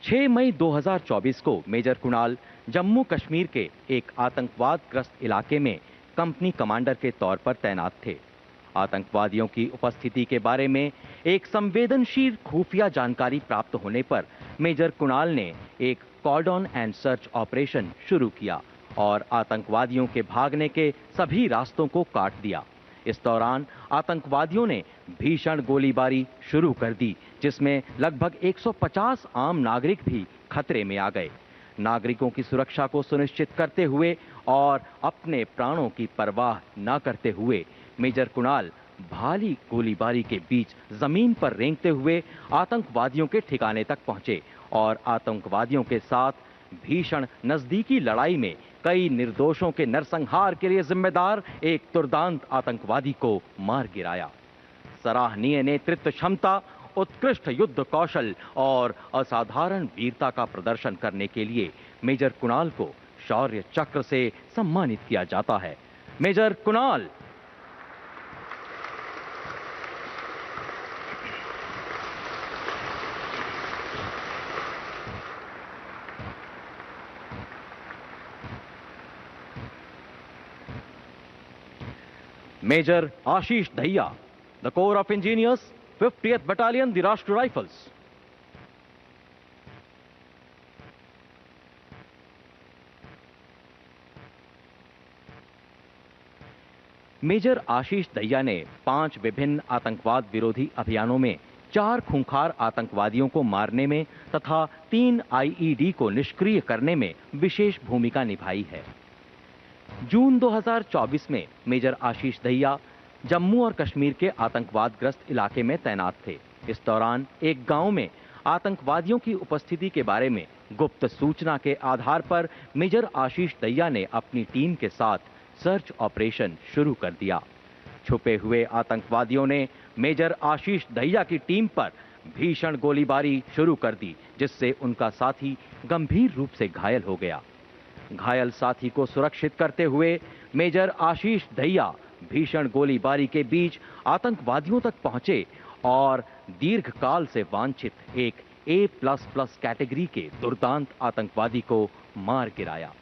छह मई 2024 को मेजर कुणाल जम्मू कश्मीर के एक आतंकवादग्रस्त इलाके में कंपनी कमांडर के तौर पर तैनात थे। आतंकवादियों की उपस्थिति के बारे में एक संवेदनशील खुफिया जानकारी प्राप्त होने पर मेजर कुणाल ने एक कॉर्डन एंड सर्च ऑपरेशन शुरू किया और आतंकवादियों के भागने के सभी रास्तों को काट दिया। इस दौरान आतंकवादियों ने भीषण गोलीबारी शुरू कर दी, जिसमें लगभग 150 आम नागरिक भी खतरे में आ गए। नागरिकों की सुरक्षा को सुनिश्चित करते हुए और अपने प्राणों की परवाह न करते हुए मेजर कुणाल भारी गोलीबारी के बीच जमीन पर रेंगते हुए आतंकवादियों के ठिकाने तक पहुंचे और आतंकवादियों के साथ भीषण नजदीकी लड़ाई में कई निर्दोषों के नरसंहार के लिए जिम्मेदार एक दुर्दांत आतंकवादी को मार गिराया। सराहनीय नेतृत्व क्षमता, उत्कृष्ट युद्ध कौशल और असाधारण वीरता का प्रदर्शन करने के लिए मेजर कुणाल को शौर्य चक्र से सम्मानित किया जाता है। Major Kunal. Major Ashish Dahiya, the Corps of Engineers, 50th Battalion, the Rashtriya Rifles. Major Ashish Dahiya ने 5 विभिन्न आतंकवाद विरोधी अभियानों में 4 खूंखार आतंकवादियों को मारने में तथा 3 आईईडी को निष्क्रिय करने में विशेष भूमिका निभाई है। जून 2024 में मेजर आशीष दहिया जम्मू और कश्मीर के आतंकवादग्रस्त इलाके में तैनात थे। इस दौरान एक गांव में आतंकवादियों की उपस्थिति के बारे में गुप्त सूचना के आधार पर मेजर आशीष दहिया ने अपनी टीम के साथ सर्च ऑपरेशन शुरू कर दिया। छुपे हुए आतंकवादियों ने मेजर आशीष दहिया की टीम पर भीषण गोलीबारी शुरू कर दी, जिससे उनका साथी गंभीर रूप से घायल हो गया। घायल साथी को सुरक्षित करते हुए मेजर आशीष दहिया भीषण गोलीबारी के बीच आतंकवादियों तक पहुंचे और दीर्घकाल से वांछित एक A++ कैटेगरी के दुर्दांत आतंकवादी को मार गिराया।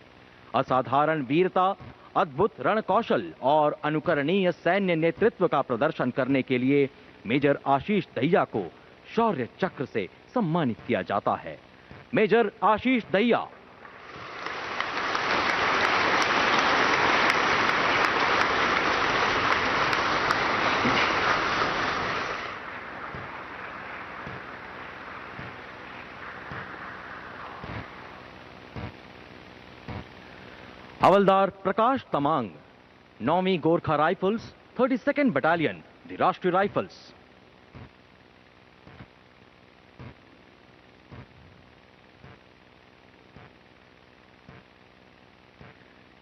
असाधारण वीरता, अद्भुत रणकौशल और अनुकरणीय सैन्य नेतृत्व का प्रदर्शन करने के लिए मेजर आशीष दहिया को शौर्य चक्र से सम्मानित किया जाता है। मेजर आशीष दहिया। हवलदार प्रकाश तमांग, 9वीं Gorkha Rifles, 32nd battalion, the Rashtriya Rifles.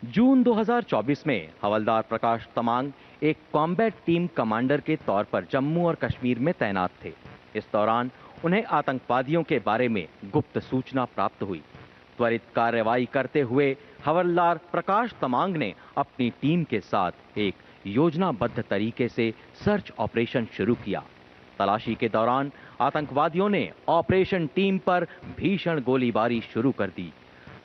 June 2024 में हवलदार प्रकाश तमांग एक कॉम्बैट टीम कमांडर के तौर पर जम्मू और कश्मीर में तैनात थे। इस दौरान उन्हें आतंकवादियों के बारे में गुप्त सूचना प्राप्त हुई। त्वरित कार्रवाई करते हुए हवलदार प्रकाश तमांग ने अपनी टीम के साथ एक योजनाबद्ध तरीके से सर्च ऑपरेशन शुरू किया। तलाशी के दौरान आतंकवादियों ने ऑपरेशन टीम पर भीषण गोलीबारी शुरू कर दी।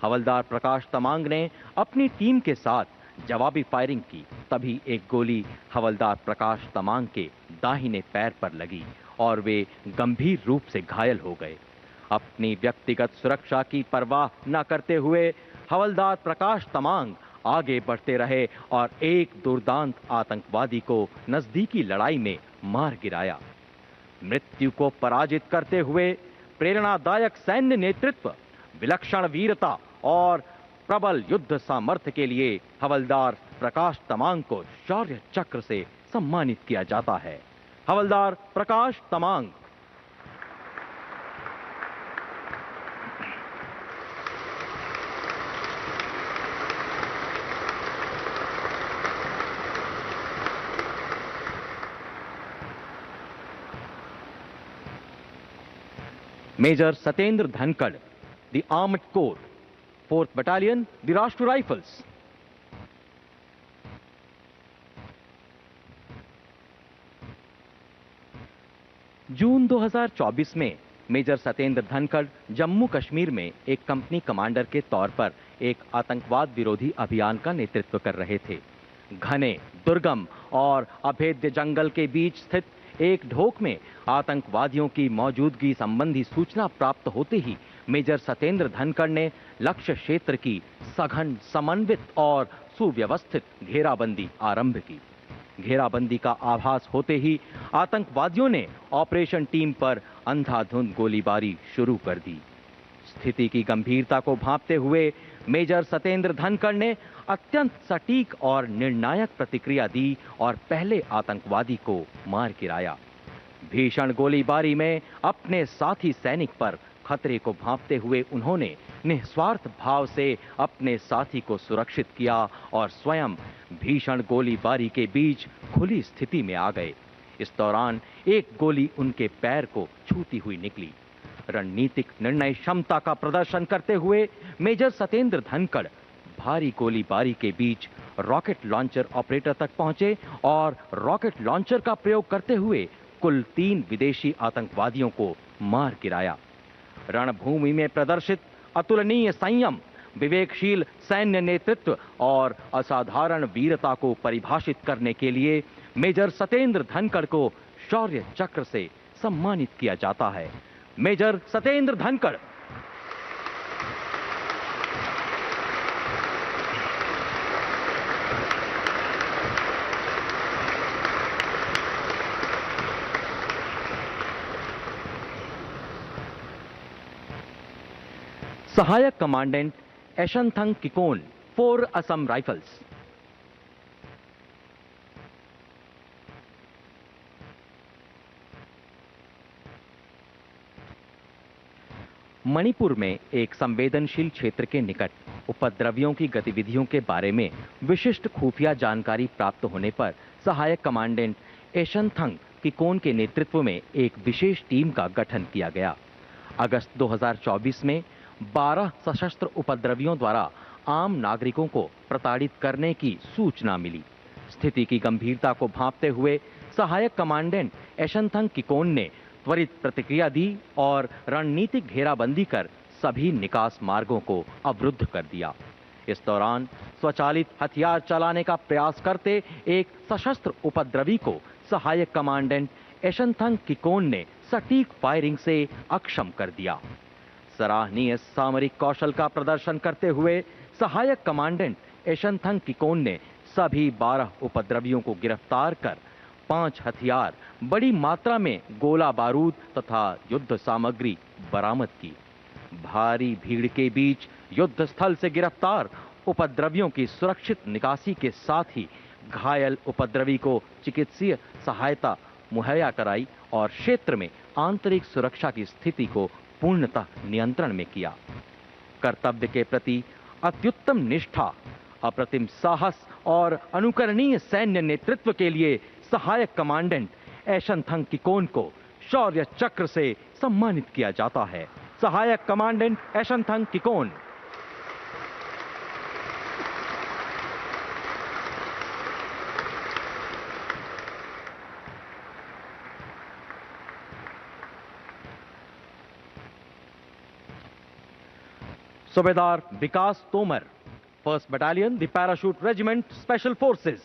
हवलदार प्रकाश तमांग ने अपनी टीम के साथ जवाबी फायरिंग की। तभी एक गोली हवलदार प्रकाश तमांग के दाहिने पैर पर लगी और वे गंभीर रूप से घायल हो गए। अपनी व्यक्तिगत सुरक्षा की परवाह न करते हुए हवलदार प्रकाश तमांग आगे बढ़ते रहे और एक दुर्दांत आतंकवादी को नजदीकी लड़ाई में मार गिराया। मृत्यु को पराजित करते हुए प्रेरणादायक सैन्य नेतृत्व, विलक्षण वीरता और प्रबल युद्ध सामर्थ्य के लिए हवलदार प्रकाश तमांग को शौर्य चक्र से सम्मानित किया जाता है। Havildar Prakash Tamang. Major Satendra Dhankhar, the armed corps, 4th battalion, the Rashtriya Rifles. June 2024 में मेजर सतेंद्र धनखड़ जम्मू कश्मीर में एक कंपनी कमांडर के तौर पर एक आतंकवाद विरोधी अभियान का नेतृत्व कर रहे थे। घने, दुर्गम और अभेद्य जंगल के बीच स्थित एक ढोक में आतंकवादियों की मौजूदगी संबंधी सूचना प्राप्त होते ही मेजर सतेंद्र धनखड़ ने लक्ष्य क्षेत्र की सघन, समन्वित और सुव्यवस्थित घेराबंदी आरंभ की। घेराबंदी का आभास होते ही आतंकवादियों ने ऑपरेशन टीम पर अंधाधुंध गोलीबारी शुरू कर दी। स्थिति की गंभीरता को भांपते हुए मेजर सतेंद्र धनखड़ ने अत्यंत सटीक और निर्णायक प्रतिक्रिया दी और पहले आतंकवादी को मार गिराया। भीषण गोलीबारी में अपने साथी सैनिक पर खतरे को भांपते हुए उन्होंने निस्वार्थ भाव से अपने साथी को सुरक्षित किया और स्वयं भीषण गोलीबारी के बीच खुली स्थिति में आ गए। इस दौरान एक गोली उनके पैर को छूती हुई निकली। रणनीतिक निर्णय क्षमता का प्रदर्शन करते हुए मेजर सतेंद्र धनखड़ भारी गोलीबारी के बीच रॉकेट लॉन्चर ऑपरेटर तक पहुंचे और रॉकेट लॉन्चर का प्रयोग करते हुए कुल 3 विदेशी आतंकवादियों को मार गिराया। रणभूमि में प्रदर्शित अतुलनीय संयम, विवेकशील सैन्य नेतृत्व और असाधारण वीरता को परिभाषित करने के लिए मेजर सतेंद्र धनखड़ को शौर्य चक्र से सम्मानित किया जाता है। मेजर सतेंद्र धनखड़। सहायक कमांडेंट एशनथंग किकोन, 4 असम राइफल्स। मणिपुर में एक संवेदनशील क्षेत्र के निकट उपद्रवियों की गतिविधियों के बारे में विशिष्ट खुफिया जानकारी प्राप्त होने पर सहायक कमांडेंट एशनथंग किकोन के नेतृत्व में एक विशेष टीम का गठन किया गया। अगस्त 2024 में 12 सशस्त्र उपद्रवियों द्वारा आम नागरिकों को प्रताड़ित करने की सूचना मिली। स्थिति की गंभीरता को भांपते हुए सहायक कमांडेंट एशनथंग किकोन ने त्वरित प्रतिक्रिया दी और रणनीतिक घेराबंदी कर सभी निकास मार्गों को अवरुद्ध कर दिया। इस दौरान स्वचालित हथियार चलाने का प्रयास करते एक सशस्त्र उपद्रवी को सहायक कमांडेंट एशनथंग किकोन ने सटीक फायरिंग से अक्षम कर दिया। सराहनीय सामरिक कौशल का प्रदर्शन करते हुए सहायक कमांडेंट एशनथंग किकोन ने सभी 12 उपद्रवियों को गिरफ्तार कर 5 हथियार, बड़ी मात्रा में गोला बारूद तथा युद्ध सामग्री बरामद की। भारी भीड़ के बीच युद्ध स्थल से गिरफ्तार उपद्रवियों की सुरक्षित निकासी के साथ ही घायल उपद्रवी को चिकित्सीय सहायता मुहैया कराई और क्षेत्र में आंतरिक सुरक्षा की स्थिति को पूर्णतः नियंत्रण में किया। कर्तव्य के प्रति अत्युत्तम निष्ठा, अप्रतिम साहस और अनुकरणीय सैन्य नेतृत्व के लिए सहायक कमांडेंट एशनथंग किकोन को शौर्य चक्र से सम्मानित किया जाता है। सहायक कमांडेंट एशनथंग किकोन। सूबेदार विकास Tomar, 1st Battalion, the Parachute Regiment, Special Forces।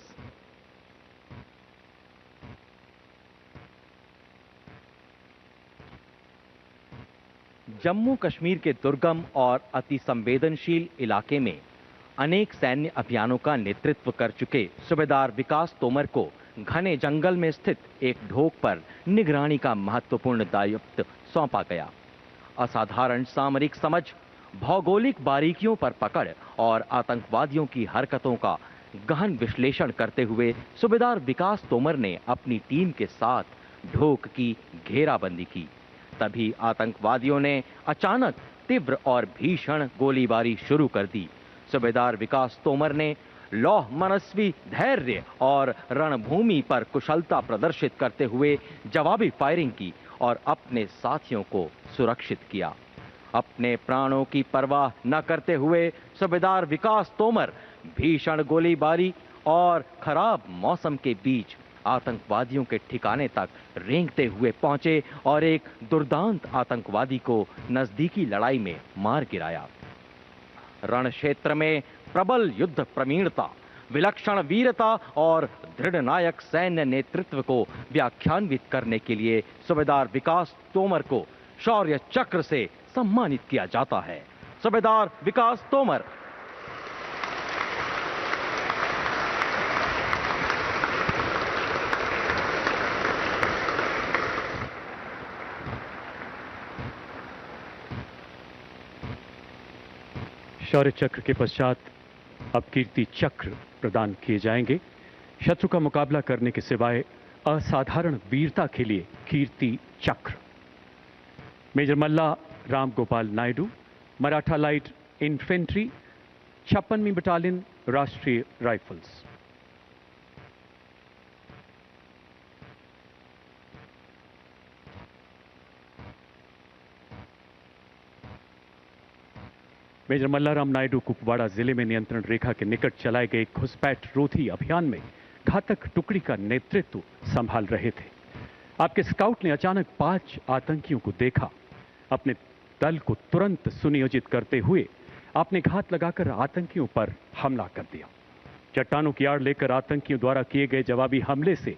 Jammu Kashmir के दुर्गम और अति संवेदनशील इलाके में अनेक सैन्य अभियानों का नेतृत्व कर चुके सूबेदार विकास तोमर को घने जंगल में स्थित एक ढोक पर निगरानी का महत्वपूर्ण दायित्व सौंपा गया। असाधारण सामरिक समझ, भौगोलिक बारीकियों पर पकड़ और आतंकवादियों की हरकतों का गहन विश्लेषण करते हुए सूबेदार विकास तोमर ने अपनी टीम के साथ ढोक की घेराबंदी की। तभी आतंकवादियों ने अचानक तीव्र और भीषण गोलीबारी शुरू कर दी। सूबेदार विकास तोमर ने लौह मनस्वी धैर्य और रणभूमि पर कुशलता प्रदर्शित करते हुए जवाबी फायरिंग की और अपने साथियों को सुरक्षित किया। अपने प्राणों की परवाह न करते हुए सूबेदार विकास तोमर भीषण गोलीबारी और खराब मौसम के बीच आतंकवादियों के ठिकाने तक रेंगते हुए पहुंचे और एक दुर्दांत आतंकवादी को नजदीकी लड़ाई में मार गिराया। रण क्षेत्र में प्रबल युद्ध प्रवीणता, विलक्षण वीरता और दृढ़ नायक सैन्य नेतृत्व को व्याख्यान्वित करने के लिए सूबेदार विकास तोमर को शौर्य चक्र से सम्मानित किया जाता है। सूबेदार विकास तोमर। शौर्य चक्र के पश्चात अब कीर्ति चक्र प्रदान किए जाएंगे। शत्रु का मुकाबला करने के सिवाय असाधारण वीरता के लिए Kirti Chakra. Major Malla Ram Gopal Naidu, Maratha light infantry, 56वीं battalion, Rashtriya Rifles. Major Mallaram Naidu Kupwara जिले में नियंत्रण रेखा के निकट चलाए गए घुसपैठ रोधी अभियान में घातक टुकड़ी का नेतृत्व संभाल रहे थे। आपके स्काउट ने अचानक 5 आतंकियों को देखा। अपने दल को तुरंत सुनियोजित करते हुए आपने घात लगाकर आतंकियों पर हमला कर दिया। चट्टानों की आड़ लेकर आतंकियों द्वारा किए गए जवाबी हमले से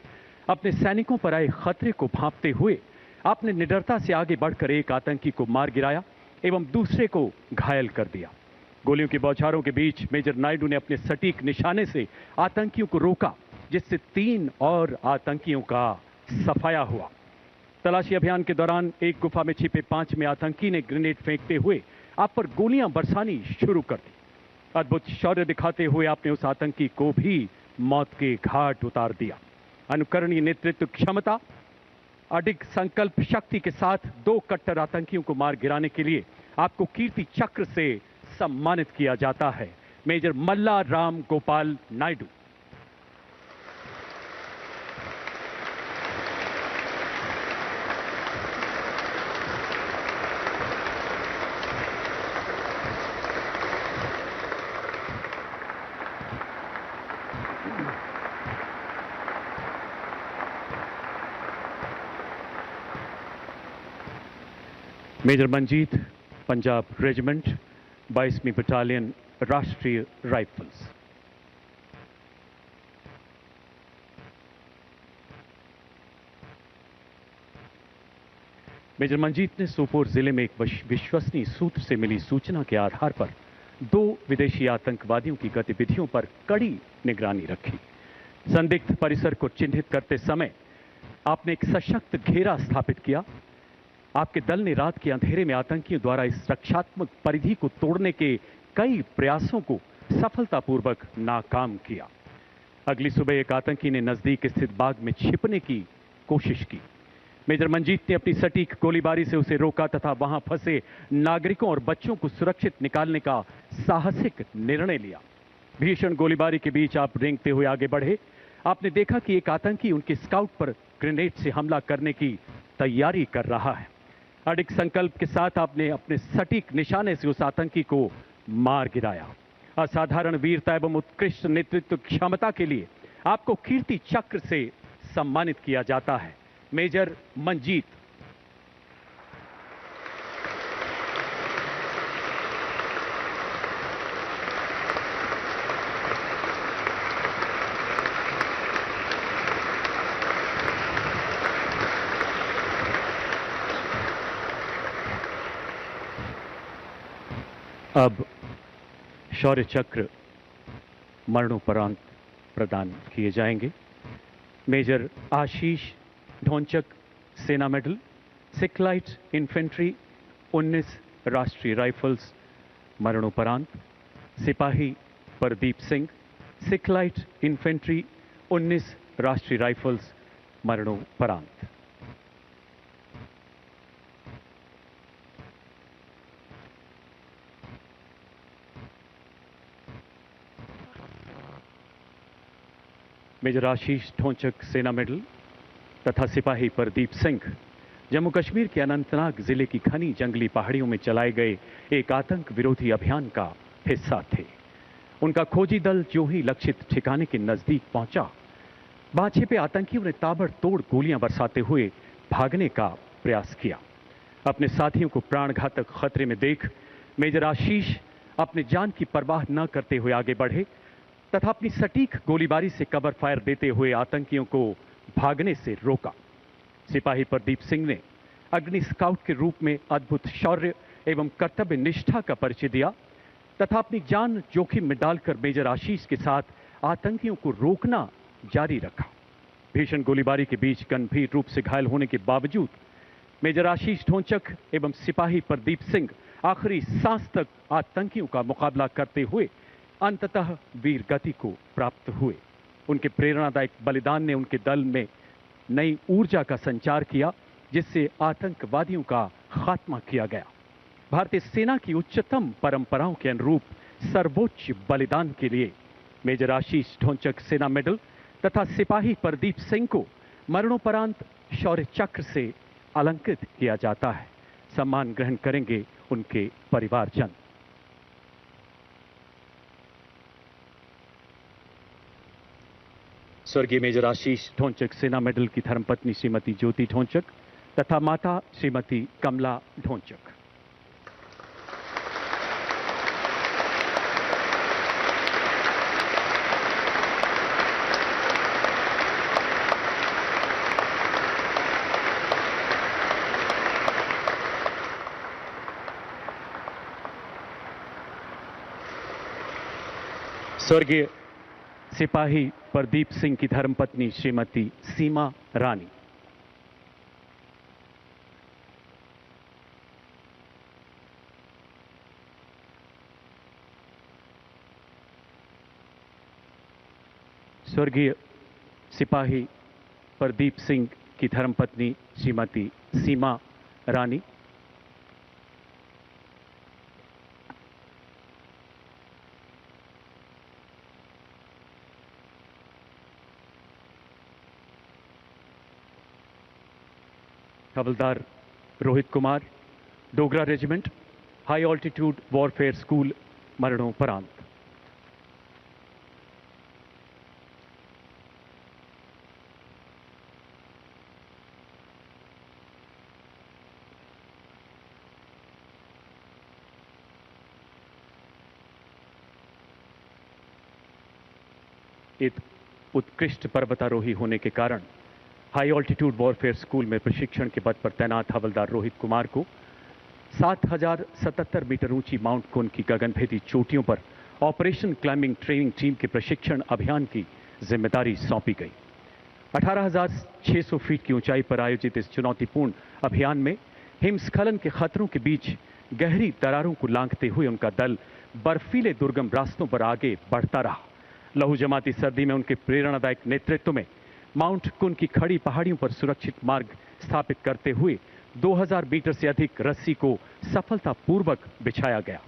अपने सैनिकों पर आए खतरे को भांपते हुए आपने निडरता से आगे बढ़कर एक आतंकी को मार गिराया एवं दूसरे को घायल कर दिया। गोलियों की बौछारों के बीच मेजर नायडू ने अपने सटीक निशाने से आतंकियों को रोका, जिससे 3 और आतंकियों का सफाया हुआ। तलाशी अभियान के दौरान एक गुफा में छिपे 5वें आतंकी ने ग्रेनेड फेंकते हुए आप पर गोलियां बरसानी शुरू कर दी। अद्भुत शौर्य दिखाते हुए आपने उस आतंकी को भी मौत के घाट उतार दिया। अनुकरणीय नेतृत्व क्षमता, अडिग संकल्प शक्ति के साथ 2 कट्टर आतंकियों को मार गिराने के लिए आपको कीर्ति चक्र से सम्मानित किया जाता है। Major Malla Ram Gopal Naidu. Major Manjeet, Punjab regiment, 22वीं battalion, Rashtriya Rifles. Major Manjeet ने सोपोर जिले में एक विश्वसनीय सूत्र से मिली सूचना के आधार पर 2 विदेशी आतंकवादियों की गतिविधियों पर कड़ी निगरानी रखी। संदिग्ध परिसर को चिन्हित करते समय आपने एक सशक्त घेरा स्थापित किया। आपके दल ने रात के अंधेरे में आतंकियों द्वारा इस रक्षात्मक परिधि को तोड़ने के कई प्रयासों को सफलतापूर्वक नाकाम किया। अगली सुबह एक आतंकी ने नजदीक स्थित बाग में छिपने की कोशिश की। मेजर मंजीत ने अपनी सटीक गोलीबारी से उसे रोका तथा वहां फंसे नागरिकों और बच्चों को सुरक्षित निकालने का साहसिक निर्णय लिया। भीषण गोलीबारी के बीच आप रेंगते हुए आगे बढ़े। आपने देखा कि एक आतंकी उनके स्काउट पर ग्रेनेड से हमला करने की तैयारी कर रहा है। अडिग संकल्प के साथ आपने अपने सटीक निशाने से उस आतंकी को मार गिराया। असाधारण वीरता एवं उत्कृष्ट नेतृत्व क्षमता के लिए आपको कीर्ति चक्र से सम्मानित किया जाता है। मेजर मंजीत। अब शौर्य चक्र मरणोपरांत प्रदान किए जाएंगे। मेजर आशीष ढोंचक, सेना मेडल, सिख लाइट इन्फेंट्री, 19 राष्ट्रीय राइफल्स, मरणोपरांत। सिपाही प्रदीप सिंह, सिख लाइट इन्फेंट्री, 19 राष्ट्रीय राइफल्स, मरणोपरांत। मेजर आशीष ढोंचक, सेना मेडल तथा सिपाही प्रदीप सिंह जम्मू कश्मीर के अनंतनाग जिले की घनी जंगली पहाड़ियों में चलाए गए एक आतंक विरोधी अभियान का हिस्सा थे। उनका खोजी दल जो ही लक्षित ठिकाने के नजदीक पहुंचा, वहां छिपे आतंकियों ने ताबड़तोड़ गोलियां बरसाते हुए भागने का प्रयास किया। अपने साथियों को प्राणघातक खतरे में देख मेजर आशीष अपने जान की परवाह न करते हुए आगे बढ़े तथा अपनी सटीक गोलीबारी से कवर फायर देते हुए आतंकियों को भागने से रोका। सिपाही प्रदीप सिंह ने अग्नि स्काउट के रूप में अद्भुत शौर्य एवं कर्तव्य निष्ठा का परिचय दिया तथा अपनी जान जोखिम में डालकर मेजर आशीष के साथ आतंकियों को रोकना जारी रखा। भीषण गोलीबारी के बीच गंभीर रूप से घायल होने के बावजूद मेजर आशीष ढोंचक एवं सिपाही प्रदीप सिंह आखिरी सांस तक आतंकियों का मुकाबला करते हुए अंततः वीर गति को प्राप्त हुए। उनके प्रेरणादायक बलिदान ने उनके दल में नई ऊर्जा का संचार किया, जिससे आतंकवादियों का खात्मा किया गया। भारतीय सेना की उच्चतम परंपराओं के अनुरूप सर्वोच्च बलिदान के लिए मेजर आशीष ढोंचक सेना मेडल तथा सिपाही प्रदीप सिंह को मरणोपरांत शौर्य चक्र से अलंकृत किया जाता है। सम्मान ग्रहण करेंगे उनके परिवारजन। स्वर्गीय मेजर आशीष ढोंचक सेना मेडल की धर्मपत्नी श्रीमती ज्योति ढोंचक तथा माता श्रीमती कमला ढोंचक। स्वर्गीय सिपाही प्रदीप सिंह की धर्मपत्नी श्रीमती सीमा रानी। स्वर्गीय सिपाही प्रदीप सिंह की धर्मपत्नी Shrimati Seema Rani. Havildar Rohit Kumar, Dogra regiment, high altitude warfare school, मरणोपरांत। एक उत्कृष्ट पर्वतारोही होने के कारण हाई ऑल्टीट्यूड वॉरफेयर स्कूल में प्रशिक्षण के पद पर तैनात हवलदार रोहित कुमार को 7077 मीटर ऊंची माउंट कून की गगनभेदी चोटियों पर ऑपरेशन क्लाइंबिंग ट्रेनिंग टीम के प्रशिक्षण अभियान की जिम्मेदारी सौंपी गई। 18,600 फीट की ऊंचाई पर आयोजित इस चुनौतीपूर्ण अभियान में हिमस्खलन के खतरों के बीच गहरी दरारों को लांघते हुए उनका दल बर्फीले दुर्गम रास्तों पर आगे बढ़ता रहा। लहू जमाती सर्दी में उनके प्रेरणादायक नेतृत्व में माउंट कून की खड़ी पहाड़ियों पर सुरक्षित मार्ग स्थापित करते हुए 2000 मीटर से अधिक रस्सी को सफलतापूर्वक बिछाया गया।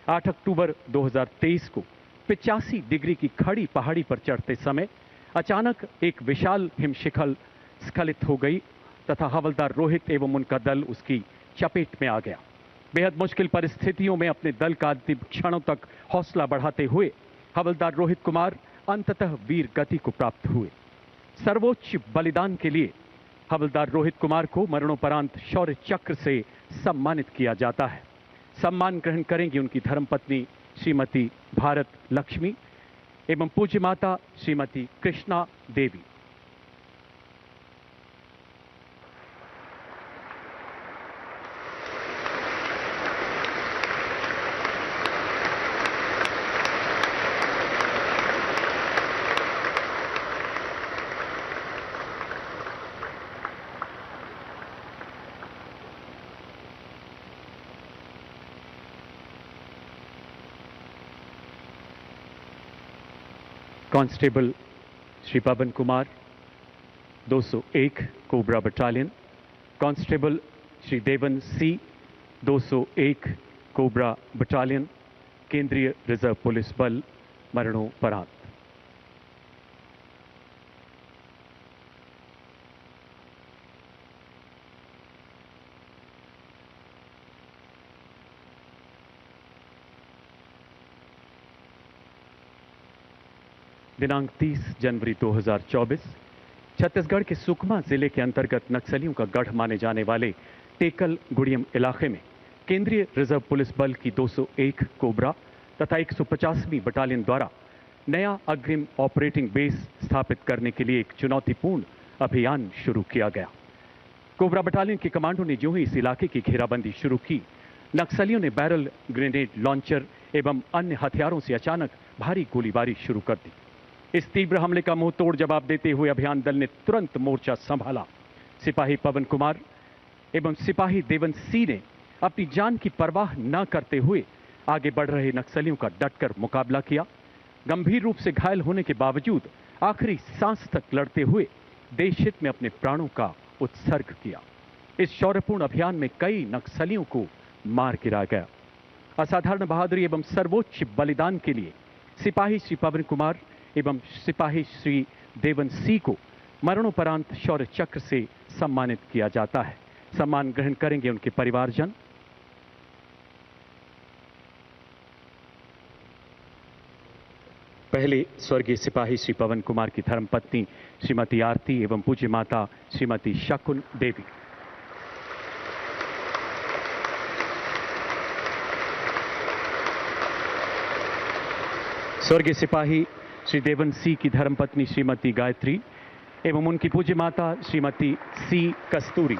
8 अक्टूबर 2023 को 85 डिग्री की खड़ी पहाड़ी पर चढ़ते समय अचानक एक विशाल हिमशिखर स्खलित हो गई तथा हवलदार रोहित एवं उनका दल उसकी चपेट में आ गया। बेहद मुश्किल परिस्थितियों में अपने दल का अंतिम क्षणों तक हौसला बढ़ाते हुए हवलदार रोहित कुमार अंततः वीर गति को प्राप्त हुए। सर्वोच्च बलिदान के लिए हवलदार रोहित कुमार को मरणोपरांत शौर्य चक्र से सम्मानित किया जाता है। सम्मान ग्रहण करेंगी उनकी धर्मपत्नी श्रीमती भारत लक्ष्मी एवं पूज्य माता Shrimati Krishna Devi. Constable Shri Pawan Kumar 201 cobra battalion, constable Shri Devan C 201 cobra battalion, केंद्रीय रिजर्व पुलिस बल, मरणोपरांत। दिनांक 30 जनवरी 2024 छत्तीसगढ़ के सुकमा जिले के अंतर्गत नक्सलियों का गढ़ माने जाने वाले टेकल गुड़ियम इलाके में केंद्रीय रिजर्व पुलिस बल की 201 कोबरा तथा 150वीं बटालियन द्वारा नया अग्रिम ऑपरेटिंग बेस स्थापित करने के लिए एक चुनौतीपूर्ण अभियान शुरू किया गया। कोबरा बटालियन के कमांडो ने जो ही इस इलाके की घेराबंदी शुरू की, नक्सलियों ने बैरल ग्रेनेड लॉन्चर एवं अन्य हथियारों से अचानक भारी गोलीबारी शुरू कर दी। इस तीव्र हमले का मुंह तोड़ जवाब देते हुए अभियान दल ने तुरंत मोर्चा संभाला। सिपाही पवन कुमार एवं सिपाही देवन सी ने अपनी जान की परवाह न करते हुए आगे बढ़ रहे नक्सलियों का डटकर मुकाबला किया। गंभीर रूप से घायल होने के बावजूद आखिरी सांस तक लड़ते हुए देश हित में अपने प्राणों का उत्सर्ग किया। इस शौर्यपूर्ण अभियान में कई नक्सलियों को मार गिराया गया। असाधारण बहादुरी एवं सर्वोच्च बलिदान के लिए सिपाही श्री पवन कुमार एवं सिपाही श्री देवन सिंह को मरणोपरांत शौर्य चक्र से सम्मानित किया जाता है। सम्मान ग्रहण करेंगे उनके परिवारजन। पहले स्वर्गीय सिपाही श्री पवन कुमार की धर्मपत्नी श्रीमती आरती एवं पूज्य माता श्रीमती शकुन देवी। स्वर्गीय सिपाही श्री देवन सिंह की धर्मपत्नी श्रीमती गायत्री एवं उनकी पूज्य माता श्रीमती सी कस्तूरी।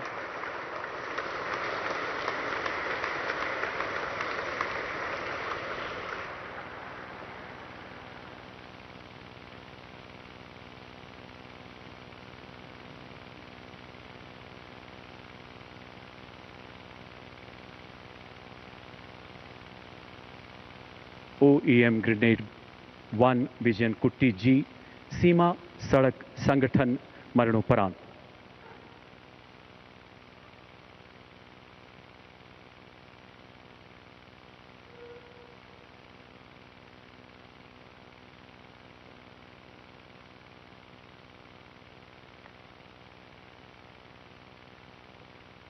OEM ग्रेनेड 1 विजयन कुट्टी जी सीमा सड़क संगठन मरणोपरांत।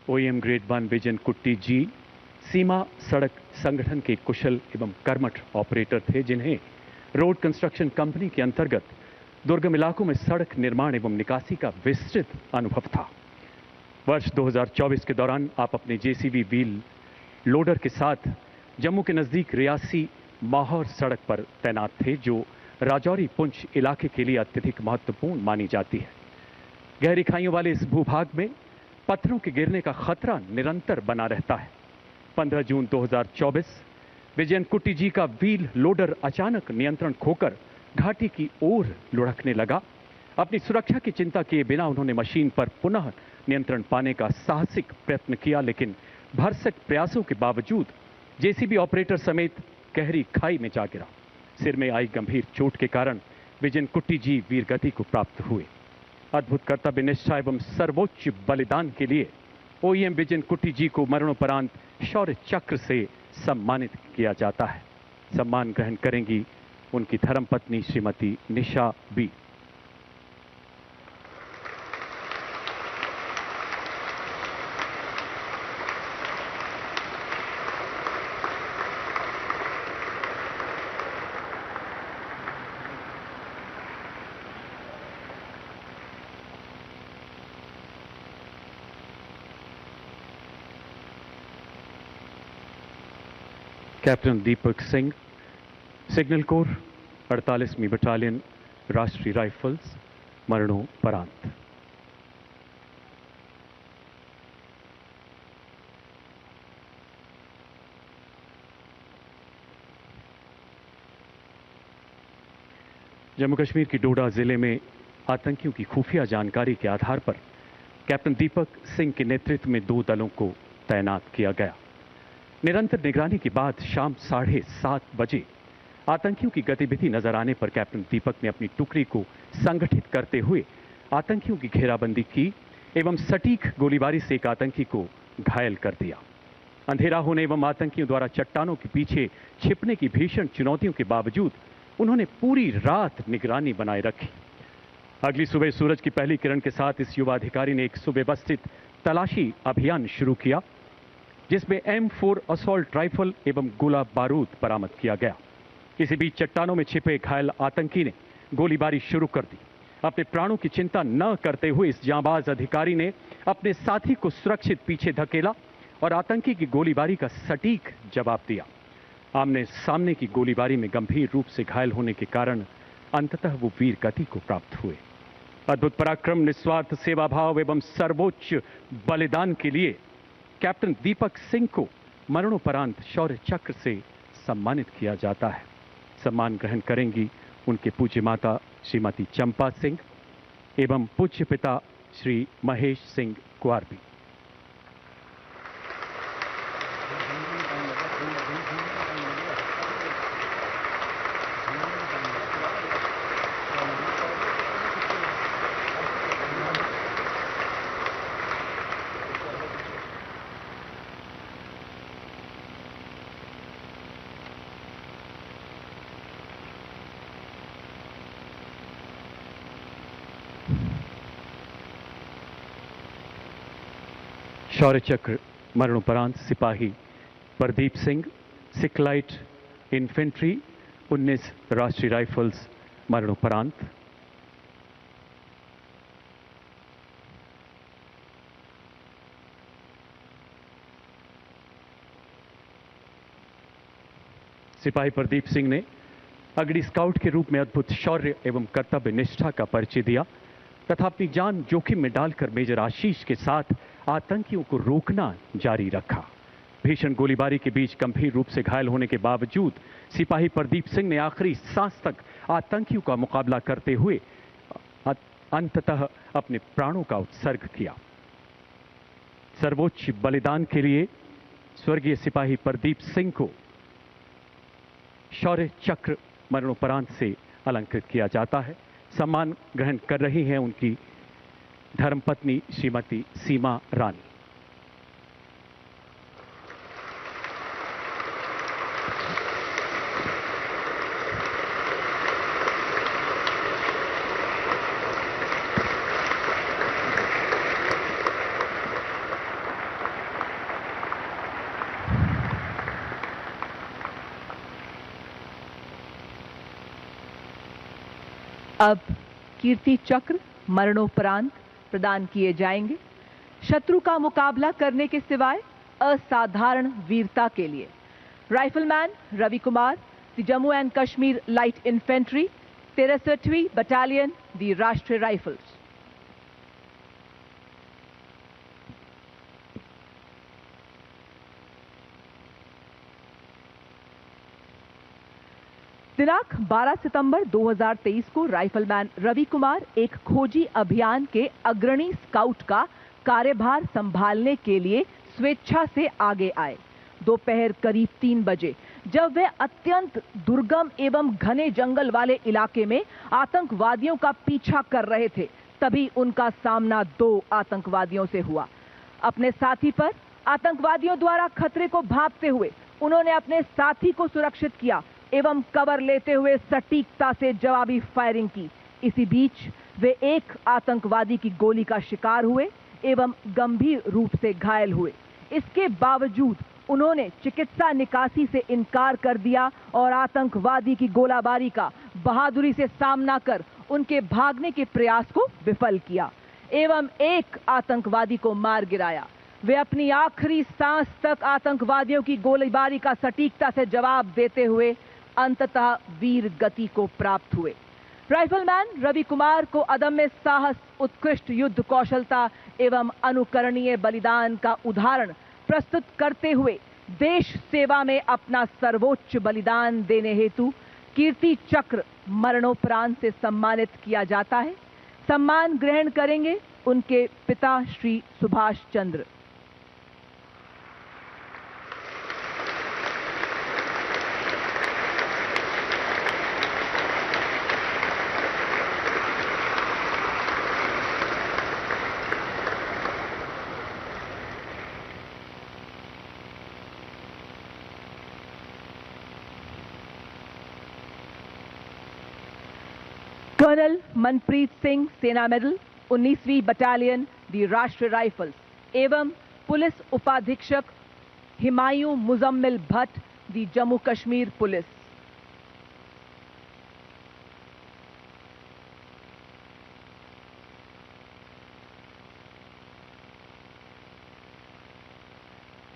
OEM ग्रेड 1 विजयन कुट्टी जी सीमा सड़क संगठन के कुशल एवं कर्मठ ऑपरेटर थे, जिन्हें रोड कंस्ट्रक्शन कंपनी के अंतर्गत दुर्गम इलाकों में सड़क निर्माण एवं निकासी का विस्तृत अनुभव था। वर्ष 2024 के दौरान आप अपने जेसीबी व्हील लोडर के साथ जम्मू के नजदीक रियासी माहौर सड़क पर तैनात थे, जो राजौरी पुंछ इलाके के लिए अत्यधिक महत्वपूर्ण मानी जाती है। गहरी खाइयों वाले इस भूभाग में पत्थरों के गिरने का खतरा निरंतर बना रहता है। 15 जून 2024 विजयन कुट्टी जी का व्हील लोडर अचानक नियंत्रण खोकर घाटी की ओर लुढ़कने लगा। अपनी सुरक्षा की चिंता किए बिना उन्होंने मशीन पर पुनः नियंत्रण पाने का साहसिक प्रयत्न किया, लेकिन भरसक प्रयासों के बावजूद जेसीबी ऑपरेटर समेत गहरी खाई में जा गिरा। सिर में आई गंभीर चोट के कारण विजयन कुट्टी जी वीरगति को प्राप्त हुए। अद्भुत कर्तव्य निष्ठा एवं सर्वोच्च बलिदान के लिए OEM विजयन कुट्टी जी को मरणोपरांत शौर्य चक्र से सम्मानित किया जाता है। सम्मान ग्रहण करेंगी उनकी धर्मपत्नी श्रीमती निशा B. Captain Deepak Singh, signal corps 48वीं battalion Rashtriya rifles, मरणोपरांत। जम्मू कश्मीर की डोडा जिले में आतंकियों की खुफिया जानकारी के आधार पर कैप्टन दीपक सिंह के नेतृत्व में 2 दलों को तैनात किया गया। निरंतर निगरानी के बाद शाम 7:30 बजे आतंकियों की गतिविधि नजर आने पर कैप्टन दीपक ने अपनी टुकड़ी को संगठित करते हुए आतंकियों की घेराबंदी की एवं सटीक गोलीबारी से एक आतंकी को घायल कर दिया। अंधेरा होने एवं आतंकियों द्वारा चट्टानों के पीछे छिपने की भीषण चुनौतियों के बावजूद उन्होंने पूरी रात निगरानी बनाए रखी। अगली सुबह सूरज की पहली किरण के साथ इस युवा अधिकारी ने एक सुव्यवस्थित तलाशी अभियान शुरू किया, जिसमें M4 असॉल्ट राइफल एवं गोला बारूद बरामद किया गया। इसी बीच चट्टानों में छिपे घायल आतंकी ने गोलीबारी शुरू कर दी। अपने प्राणों की चिंता न करते हुए इस जांबाज अधिकारी ने अपने साथी को सुरक्षित पीछे धकेला और आतंकी की गोलीबारी का सटीक जवाब दिया। आमने सामने की गोलीबारी में गंभीर रूप से घायल होने के कारण अंततः वो वीर गति को प्राप्त हुए। अद्भुत पराक्रम, निस्वार्थ सेवा भाव एवं सर्वोच्च बलिदान के लिए कैप्टन दीपक सिंह को मरणोपरांत शौर्य चक्र से सम्मानित किया जाता है। सम्मान ग्रहण करेंगी उनके पूज्य माता श्रीमती चंपा सिंह एवं पूज्य पिता श्री महेश सिंह कुआरबी। शौर्य चक्र मरणोपरांत सिपाही प्रदीप सिंह, सिखलाइट इन्फेंट्री 19 राष्ट्रीय राइफल्स मरणोपरांत। सिपाही प्रदीप सिंह ने अग्नि स्काउट के रूप में अद्भुत शौर्य एवं कर्तव्य निष्ठा का परिचय दिया तथा अपनी जान जोखिम में डालकर मेजर आशीष के साथ आतंकियों को रोकना जारी रखा। भीषण गोलीबारी के बीच गंभीर रूप से घायल होने के बावजूद सिपाही प्रदीप सिंह ने आखिरी सांस तक आतंकियों का मुकाबला करते हुए अंततः अपने प्राणों का उत्सर्ग किया। सर्वोच्च बलिदान के लिए स्वर्गीय सिपाही प्रदीप सिंह को शौर्य चक्र मरणोपरांत से अलंकृत किया जाता है। सम्मान ग्रहण कर रही हैं उनकी धर्मपत्नी श्रीमती सीमा रानी। अब कीर्ति चक्र मरणोपरांत प्रदान किए जाएंगे शत्रु का मुकाबला करने के सिवाय असाधारण वीरता के लिए। Rifleman Ravi Kumar, the Jammu and Kashmir light infantry, 63वीं बटालियन, द राष्ट्रीय राइफल्स। दिनांक 12 सितंबर 2023 को राइफलमैन रवि कुमार एक खोजी अभियान के अग्रणी स्काउट का कार्यभार संभालने के लिए स्वेच्छा से आगे आए। दोपहर करीब 3 बजे जब वे अत्यंत दुर्गम एवं घने जंगल वाले इलाके में आतंकवादियों का पीछा कर रहे थे, तभी उनका सामना 2 आतंकवादियों से हुआ। अपने साथी पर आतंकवादियों द्वारा खतरे को भांपते हुए उन्होंने अपने साथी को सुरक्षित किया एवं कवर लेते हुए सटीकता से जवाबी फायरिंग की। इसी बीच वे एक आतंकवादी की गोली का शिकार हुए एवं गंभीर रूप से घायल हुए। इसके बावजूद उन्होंने चिकित्सा निकासी से इनकार कर दिया और आतंकवादी की गोलाबारी का बहादुरी से सामना कर उनके भागने के प्रयास को विफल किया एवं एक आतंकवादी को मार गिराया। वे अपनी आखिरी सांस तक आतंकवादियों की गोलीबारी का सटीकता से जवाब देते हुए अंततः वीर गति को प्राप्त हुए। राइफलमैन रवि कुमार को अदम्य साहस, उत्कृष्ट युद्ध कौशलता एवं अनुकरणीय बलिदान का उदाहरण प्रस्तुत करते हुए देश सेवा में अपना सर्वोच्च बलिदान देने हेतु कीर्ति चक्र मरणोपरांत से सम्मानित किया जाता है। सम्मान ग्रहण करेंगे उनके पिता श्री सुभाष चंद्र। कर्नल मनप्रीत सिंह, सेना मेडल, 19वीं बटालियन, दी राष्ट्रीय राइफल्स एवं पुलिस उपाधीक्षक हिमायूं मुजम्मिल भट्ट, दी जम्मू कश्मीर पुलिस।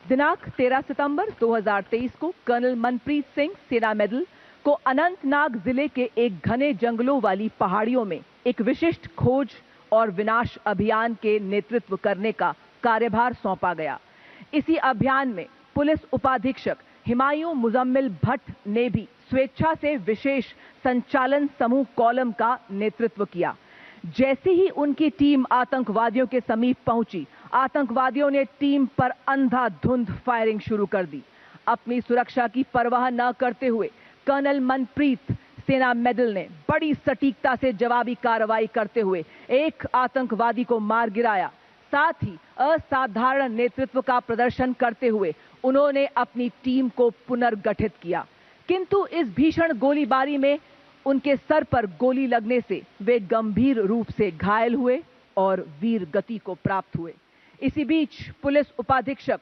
दिनांक 13 सितंबर 2023 को कर्नल मनप्रीत सिंह, सेना मेडल, को अनंतनाग जिले के एक घने जंगलों वाली पहाड़ियों में एक विशिष्ट खोज और विनाश अभियान के नेतृत्व करने का कार्यभार सौंपा गया। इसी अभियान में पुलिस उपाधीक्षक हिमायूं मुजम्मिल भट्ट ने भी स्वेच्छा से विशेष संचालन समूह कॉलम का नेतृत्व किया। जैसे ही उनकी टीम आतंकवादियों के समीप पहुंची, आतंकवादियों ने टीम पर अंधाधुंध फायरिंग शुरू कर दी। अपनी सुरक्षा की परवाह न करते हुए कर्नल मनप्रीत, सेना मेडल, ने बड़ी सटीकता से जवाबी कार्रवाई करते हुए एक आतंकवादी को मार गिराया। साथ ही असाधारण नेतृत्व का प्रदर्शन करते हुए उन्होंने अपनी टीम को पुनर्गठित किया। किंतु इस भीषण गोलीबारी में उनके सर पर गोली लगने से वे गंभीर रूप से घायल हुए और वीर गति को प्राप्त हुए। इसी बीच पुलिस उपाधीक्षक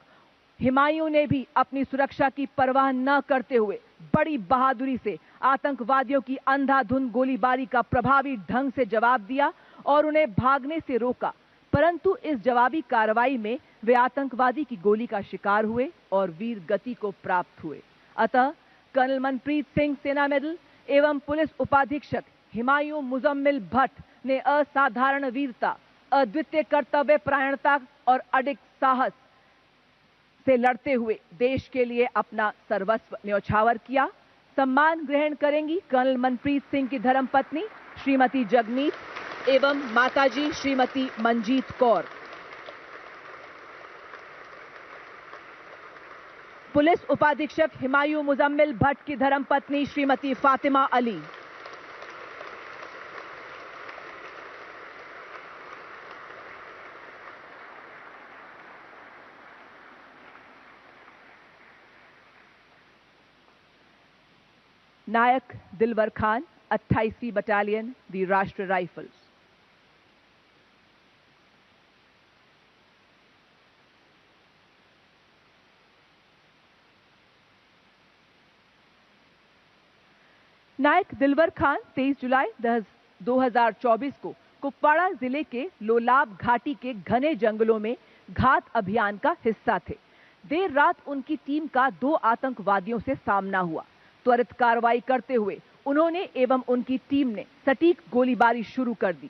हिमायूं ने भी अपनी सुरक्षा की परवाह न करते हुए बड़ी बहादुरी से आतंकवादियों की अंधाधुंध गोलीबारी का प्रभावी ढंग से जवाब दिया और उन्हें भागने से रोका। परंतु इस जवाबी कार्रवाई में वे आतंकवादी की गोली का शिकार हुए और वीर गति को प्राप्त हुए। अतः कर्नल मनप्रीत सिंह सेना मेडल एवं पुलिस उपाधीक्षक हिमायूं मुजम्मिल भट्ट ने असाधारण वीरता, अद्वितीय कर्तव्य परायणता और अडिग साहस से लड़ते हुए देश के लिए अपना सर्वस्व न्यौछावर किया। सम्मान ग्रहण करेंगी कर्नल मनप्रीत सिंह की धर्मपत्नी श्रीमती जगमीत एवं माताजी श्रीमती मंजीत कौर। पुलिस उपाधीक्षक हिमायूं मुजम्मिल भट्ट की धर्मपत्नी श्रीमती फातिमा अली। नायक दिलवर Khan, 28वीं battalion, the Rashtriya rifles. नायक दिलवर खान 23 जुलाई 2024 को कुपवाड़ा जिले के लोलाब घाटी के घने जंगलों में घात अभियान का हिस्सा थे। देर रात उनकी टीम का 2 आतंकवादियों से सामना हुआ। त्वरित कार्रवाई करते हुए उन्होंने एवं उनकी टीम ने सटीक गोलीबारी शुरू कर दी,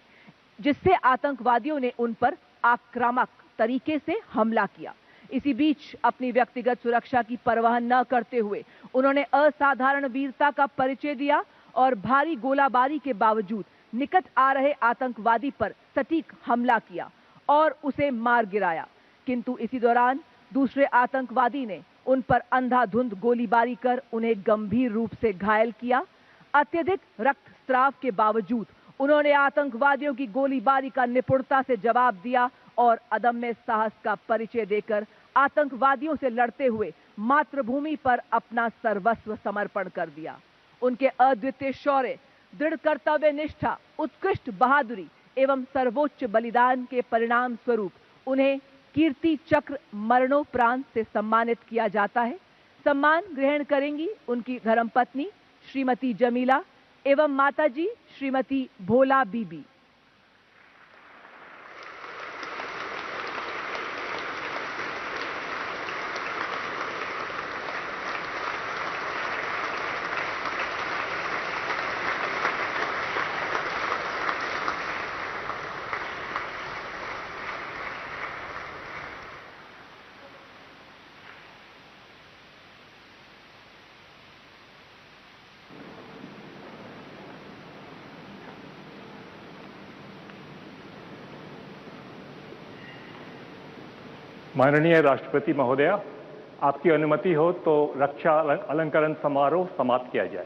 जिससे आतंकवादियों ने उन पर आक्रामक तरीके से हमला किया। इसी बीच अपनी व्यक्तिगत सुरक्षा की परवाह न करते हुए उन्होंने असाधारण वीरता का परिचय दिया और भारी गोलाबारी के बावजूद निकट आ रहे आतंकवादी पर सटीक हमला किया और उसे मार गिराया। किंतु इसी दौरान दूसरे आतंकवादी ने उन पर अंधाधुंध गोलीबारी कर उन्हें गंभीर रूप से घायल किया। अत्यधिक रक्तस्राव के बावजूद उन्होंने आतंकवादियों की गोलीबारी का निपुणता से जवाब दिया और अदम्य साहस का परिचय देकर आतंकवादियों से लड़ते हुए मातृभूमि पर अपना सर्वस्व समर्पण कर दिया। उनके अद्वितीय शौर्य, दृढ़ कर्तव्य निष्ठा, उत्कृष्ट बहादुरी एवं सर्वोच्च बलिदान के परिणाम स्वरूप उन्हें कीर्ति चक्र मरणोपरांत से सम्मानित किया जाता है। सम्मान ग्रहण करेंगी उनकी धर्मपत्नी श्रीमती जमीला एवं माताजी श्रीमती भोला बीबी। माननीय राष्ट्रपति महोदया, आपकी अनुमति हो तो रक्षा अलंकरण समारोह समाप्त किया जाए।